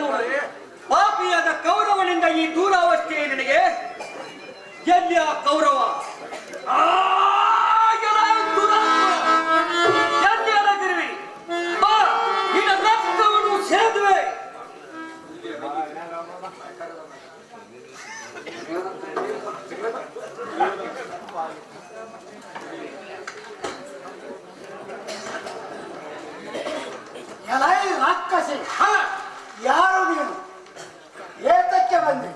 ದುರ್ಯೋಧನು ಪಾಪಿಯಾದ ಕೌರವನಿಂದ ಈ ದೂರಾವಸ್ಥೆ ನಿನಗೆ ಎಲ್ಲಿ ಆ ಕೌರವ ಎಲ್ಲಿ ಅಡಗಿರುವಿ ಬಾ ನಿನ್ನ ರಕ್ತವನ್ನು ಸೇದುವೆ ರಾಕ್ಷಸಿ ಯಾರು ನೀನು ಏತಕ್ಕೆ ಬಂದೆ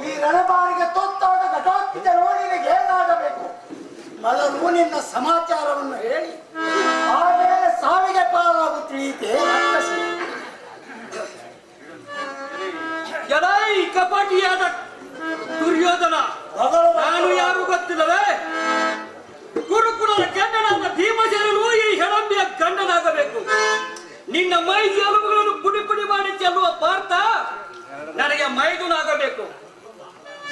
ಈ ರಣಬಾರಿಗೆ ತೊತ್ತಾದ ಘಟೋತ್ಕಚ ನೋಡಿನಿಗೆ ಏನಾಗಬೇಕು ಮೊದಲು ನಿನ್ನ ಸಮಾಚಾರವನ್ನು ಹೇಳಿ ಆಮೇಲೆ ಸಾವಿಗೆ ಪಾಲಾಗು ತಿಳಿಯಿತೆ ರಾಕ್ಷಸಿ ಎಲೈ ಕಪಟಿಯಾದ ದುರ್ಯೋಧನ ನಾನು ಯಾರು ಗೊತ್ತಿಲ್ಲವೇ ಗುರುಕುಲದ ಗಂಡನಾದ ಭೀಮಸೇನನು ಈ ಹೆಳಂಬಿಯ ಗಂಡನಾಗಬೇಕು ನಿನ್ನ ಮೈ ಎಲುಬುಗಳನ್ನು ಪುಡಿ ಪುಡಿ ಮಾಡಿ ಚೆಲ್ಲುವ ಪಾರ್ಥ ನನಗೆ ಮೈದುನಾಗಬೇಕು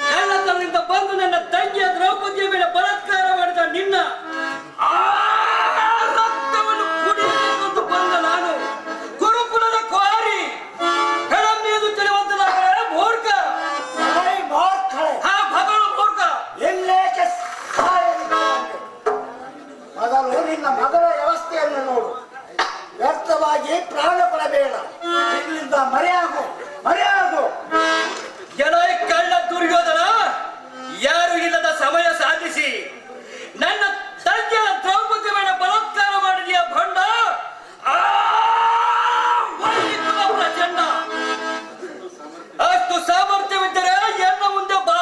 ಕಳ್ಳತನದಿಂದ ಬಂದು ನನ್ನ ತಂಗಿಯ ದ್ರೌಪದಿಯ ಮೇಲೆ ಬಲಾತ್ಕಾರ ಮಾಡಿದ ನಿನ್ನ ಆ ರಕ್ತವನ್ನು ಕುಡಿಯಬೇಕೆಂದು ಬಂದ ನಾನು ಗುರುಕುಲದ ಕ್ವಾರಿ ಹೆಳಂಬಿಯದು ತಿಳಿಯುವಂತನಾಗಲೇ ಮೂರ್ಖ ಭಗಳು ಮೂರ್ಖ ಎಲ್ಲೇಕೆ ಮೊದಲು ನಿನ್ನ ಮಗಳ ವ್ಯವಸ್ಥೆಯನ್ನು ನೋಡು ವ್ಯರ್ಥವಾಗಿ ಪ್ರಾಣ ಕೊಡಬೇಡ ಇಲ್ಲಿಂದ ಮರೆಯಾಗು ಎಲೈ ಕಳ್ಳ ದುರ್ಯೋಧನ ಯಾರು ಇಲ್ಲದ ಸಮಯ ಸಾಧಿಸಿ ನನ್ನ ತಂಗಿಯ ದ್ರೌಪದಿ ಮೇಲೆ ಬಲಾತ್ಕಾರ ಮಾಡಿದೆಯ ಭಂಡ ಪ್ರಚಂಡ ಅಷ್ಟು ಸಾಮರ್ಥ್ಯವಿದ್ದರೆ ಎಲ್ಲ ಮುಂದೆ ಬಾ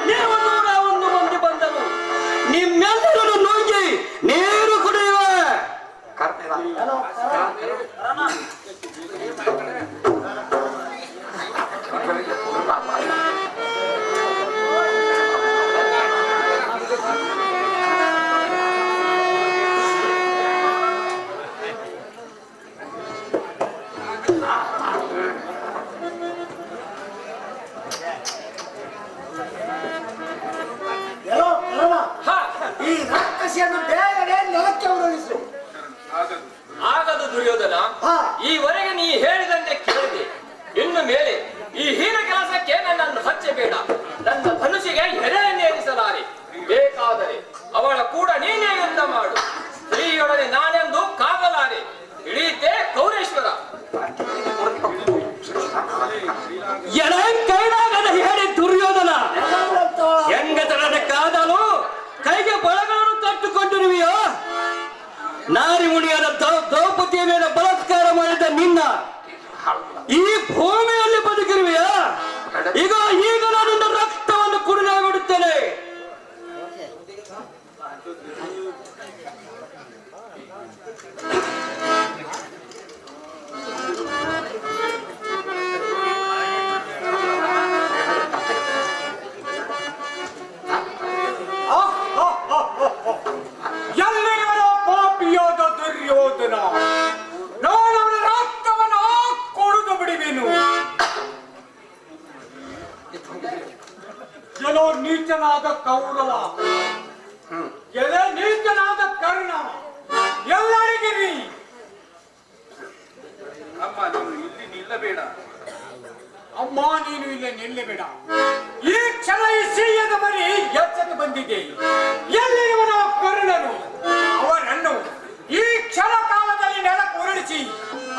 ನೀವು ನೂರ ಒಂದು ಮಂದಿ ಬಂದರು ನಿಮ್ಮೆಲ್ಲರನ್ನು ನುಗ್ಗಿ ನೀರು ಕುಡಿಯುವೆ ಈ ರಾಕ್ಷಸಿಯನ್ನು ಬೇಗನೆ ನೆಲಕ್ಕೆ ಉರುಳಿಸು ಆಗದು ದುರ್ಯೋಧನ ಈವರೆಗೆ ನೀ ಹೇಳಿದಂತೆ ಕೇಳಿದೆ ಇನ್ನು ಮೇಲೆ ಈ ಹೀನ ಕೆಲಸಕ್ಕೆ ನನ್ನನ್ನು ಹಚ್ಚಬೇಡ ನನ್ನ ಧನುಷಿಗೆ ಎರೆಯನ್ನೇರಿಸಲಾರೆ ಬೇಕಾದರೆ ಅವಳ ಕೂಡ ನೀನೇ ಯುದ್ಧ ಮಾಡು ಸ್ತ್ರೀಯೊಡನೆ ನಾನೆಂದು ಕಾಗಲಾರೆ ಇಳಿಯುತ್ತೆ ಕೌರೇಶ್ವರ ಕೈಲಾಗದ ಹೇಳಿ ದುರ್ಯೋಧನ ಹೆಂಗತನದ ಕಾದಲು ಕೈಗೆ ಬಳಗಳನ್ನು ತಟ್ಟುಕೊಂಡಿರುವೆಯೋ ನಾರಿ ಮುನಿಯಾದ ದ್ರೌಪದಿಯ ಮೇಲೆ ಬಲಾತ್ಕಾರ ಮಾಡಿದ ನಿನ್ನ ಈ ಭೂಮಿಯಲ್ಲಿ ಬದುಕಿರುವೆಯಾ ಈಗ ನಾನು ನಿನ್ನ ರಕ್ತವನ್ನು ಕುಡಿದಾಗಿಡುತ್ತೇನೆ ಎಲ್ಲಿಯವರ ಪಾಪಿಯಾದ ದುರ್ಯೋಧನ ನಾನು ಅವನ ರಕ್ತವನ್ನು ಕುಡಿದು ಬಿಡುವೆನು ಎಲ್ಲೋ ನೀಚನಾದ ಕೌರವ ಎಲೆ ನೀಚನಾದ ಕರ್ಣ ಎಲ್ಲರಿಗಿರಿ ಅಮ್ಮ ನೀನು ಇಲ್ಲಿ ನಿಲ್ಲಬೇಡ ಅಮ್ಮ ನೀನು ಇಲ್ಲಿ ನಿಲ್ಲಬೇಡ ಈ ಕ್ಷಣ ಈ ಸಿಹಿಯದ ಮರಿ ಎಚ್ಚಕ್ಕೆ ಬಂದಿದೆ ಎಲ್ಲಿಯವನ ಕರ್ಣನು ಅವರನ್ನು ಈ ಕ್ಷಣ ಕಾಲದಲ್ಲಿ ನೆಲಕ್ಕೆ ಉರುಳಿಸಿ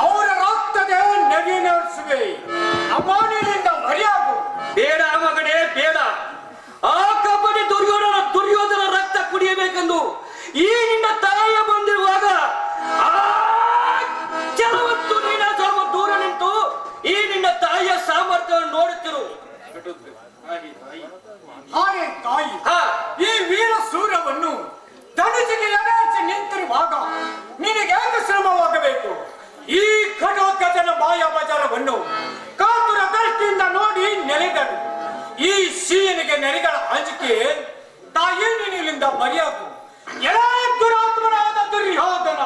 ಅವರ ರಕ್ತದ ನದಿ ನಡೆಸುವೆ ಅಮ್ಮನಿಂದ ಮರೆಯಾಗು ಬೇಡ ಮಗನೇ ಬೇಡ ಆ ಕಪಟಿ ದುರ್ಯೋಧನ ರಕ್ತ ಕುಡಿಯಬೇಕೆಂದು ಈ ನಿನ್ನ ತಾಯಿಯ ಬಂದಿರುವಾಗ ಕೆಲವತ್ತು ನೀನ ಸ್ವಲ್ಪ ದೂರ ನಿಂತು ಈ ನಿನ್ನ ತಾಯಿಯ ಸಾಮರ್ಥ್ಯವನ್ನು ನೋಡುತ್ತಿರು ಹಾಗೆ ತಾಯಿ ಈ ವೀರ ಸೂರ್ಯವನ್ನು ಧನುಜಿಗೆ ಎಡೆಹಚ್ಚಿ ನಿಂತಿರುವಾಗ ನಿನಗೆ ಶ್ರಮವಾಗಬೇಕು ಈ ಘಟೋತ್ಕಚನ ಮಾಯಾ ಬಜಾರವನ್ನು ಕಾತುರ ದೃಷ್ಟಿಯಿಂದ ನೋಡಿ ನೆಲೆಗಡು ಈ ಸೀನಿಗೆ ನೆರೆಗಳ ಅಂಜಿಕೆ ತಾಯಿ ನೀನಿಲ್ಲಿಂದ ಮರೆಯಾಗು ಎಲ್ಲ ದುರಾತ್ಮನಾದ ದುರ್ಯೋಧನ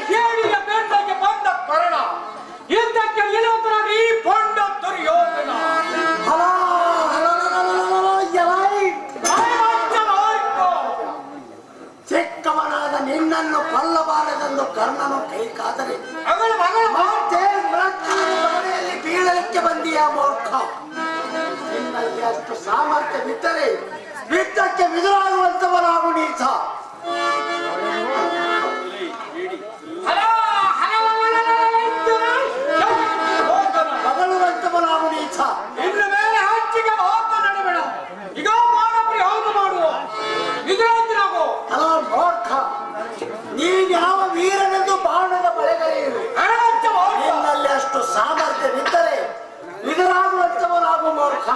ಹೇಳಿಯ ಬೇಟೆಗೆ ಬಂದ ಕರ್ಣ ಯುದ್ಧಕ್ಕೆ ನಿಲುವುದರಾಗಿ ಈ ಬಂಡ ದುರ್ಯೋಧನ ಚಿಕ್ಕವನಾದ ನಿನ್ನನ್ನು ಕೊಲ್ಲಬಾರದೆಂದು ಕರ್ಣನು ಕೈ ಮಾಡಬೇಕಾದರೆ ಮತ್ತೆ ಮೃತ್ಯುವಿನ ಮನೆಯಲ್ಲಿ ಬೀಳಲಿಕ್ಕೆ ಬಂದಿಯ ಮೂರ್ಖ. ನಿನ್ನಲ್ಲಿ ಅಷ್ಟು ಸಾಮರ್ಥ್ಯವಿದ್ದರೆ ಯುದ್ಧಕ್ಕೆ ಎದುರಾಗುವಂತವನಾಗು ನೀಚ. ಮಗಳುವಂತವನಾಗು ನೀಚ. ಇನ್ನು ಮೇಲೆ ಹಂಚಿಗೆ ಮಾತನಾಡಬೇಡ. ಈಗ ಮಾಡಬ್ರಿ ಹೌದು ಮಾಡುವ ಇದಾಗು. ಅಲ್ಲ ಮೂರ್ಖ, ನೀನ್ ಯಾವ ವೀರನೆಂದು ಬಾಣದ ಬಳೆಗರೆಯಲು ನಿನ್ನಲ್ಲಿ ಅಷ್ಟು ಸಾಮರ್ಥ್ಯವಿದ್ದರೆ ಎದುರಾಗುವಂತವನಾಗು ಮೂರ್ಖ.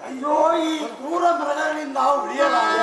ಅಯ್ಯೋ, ಈ ಕ್ರೂರ ಮೃಗಗಳಿಂದ ಉಳಿಯಲಾಗ.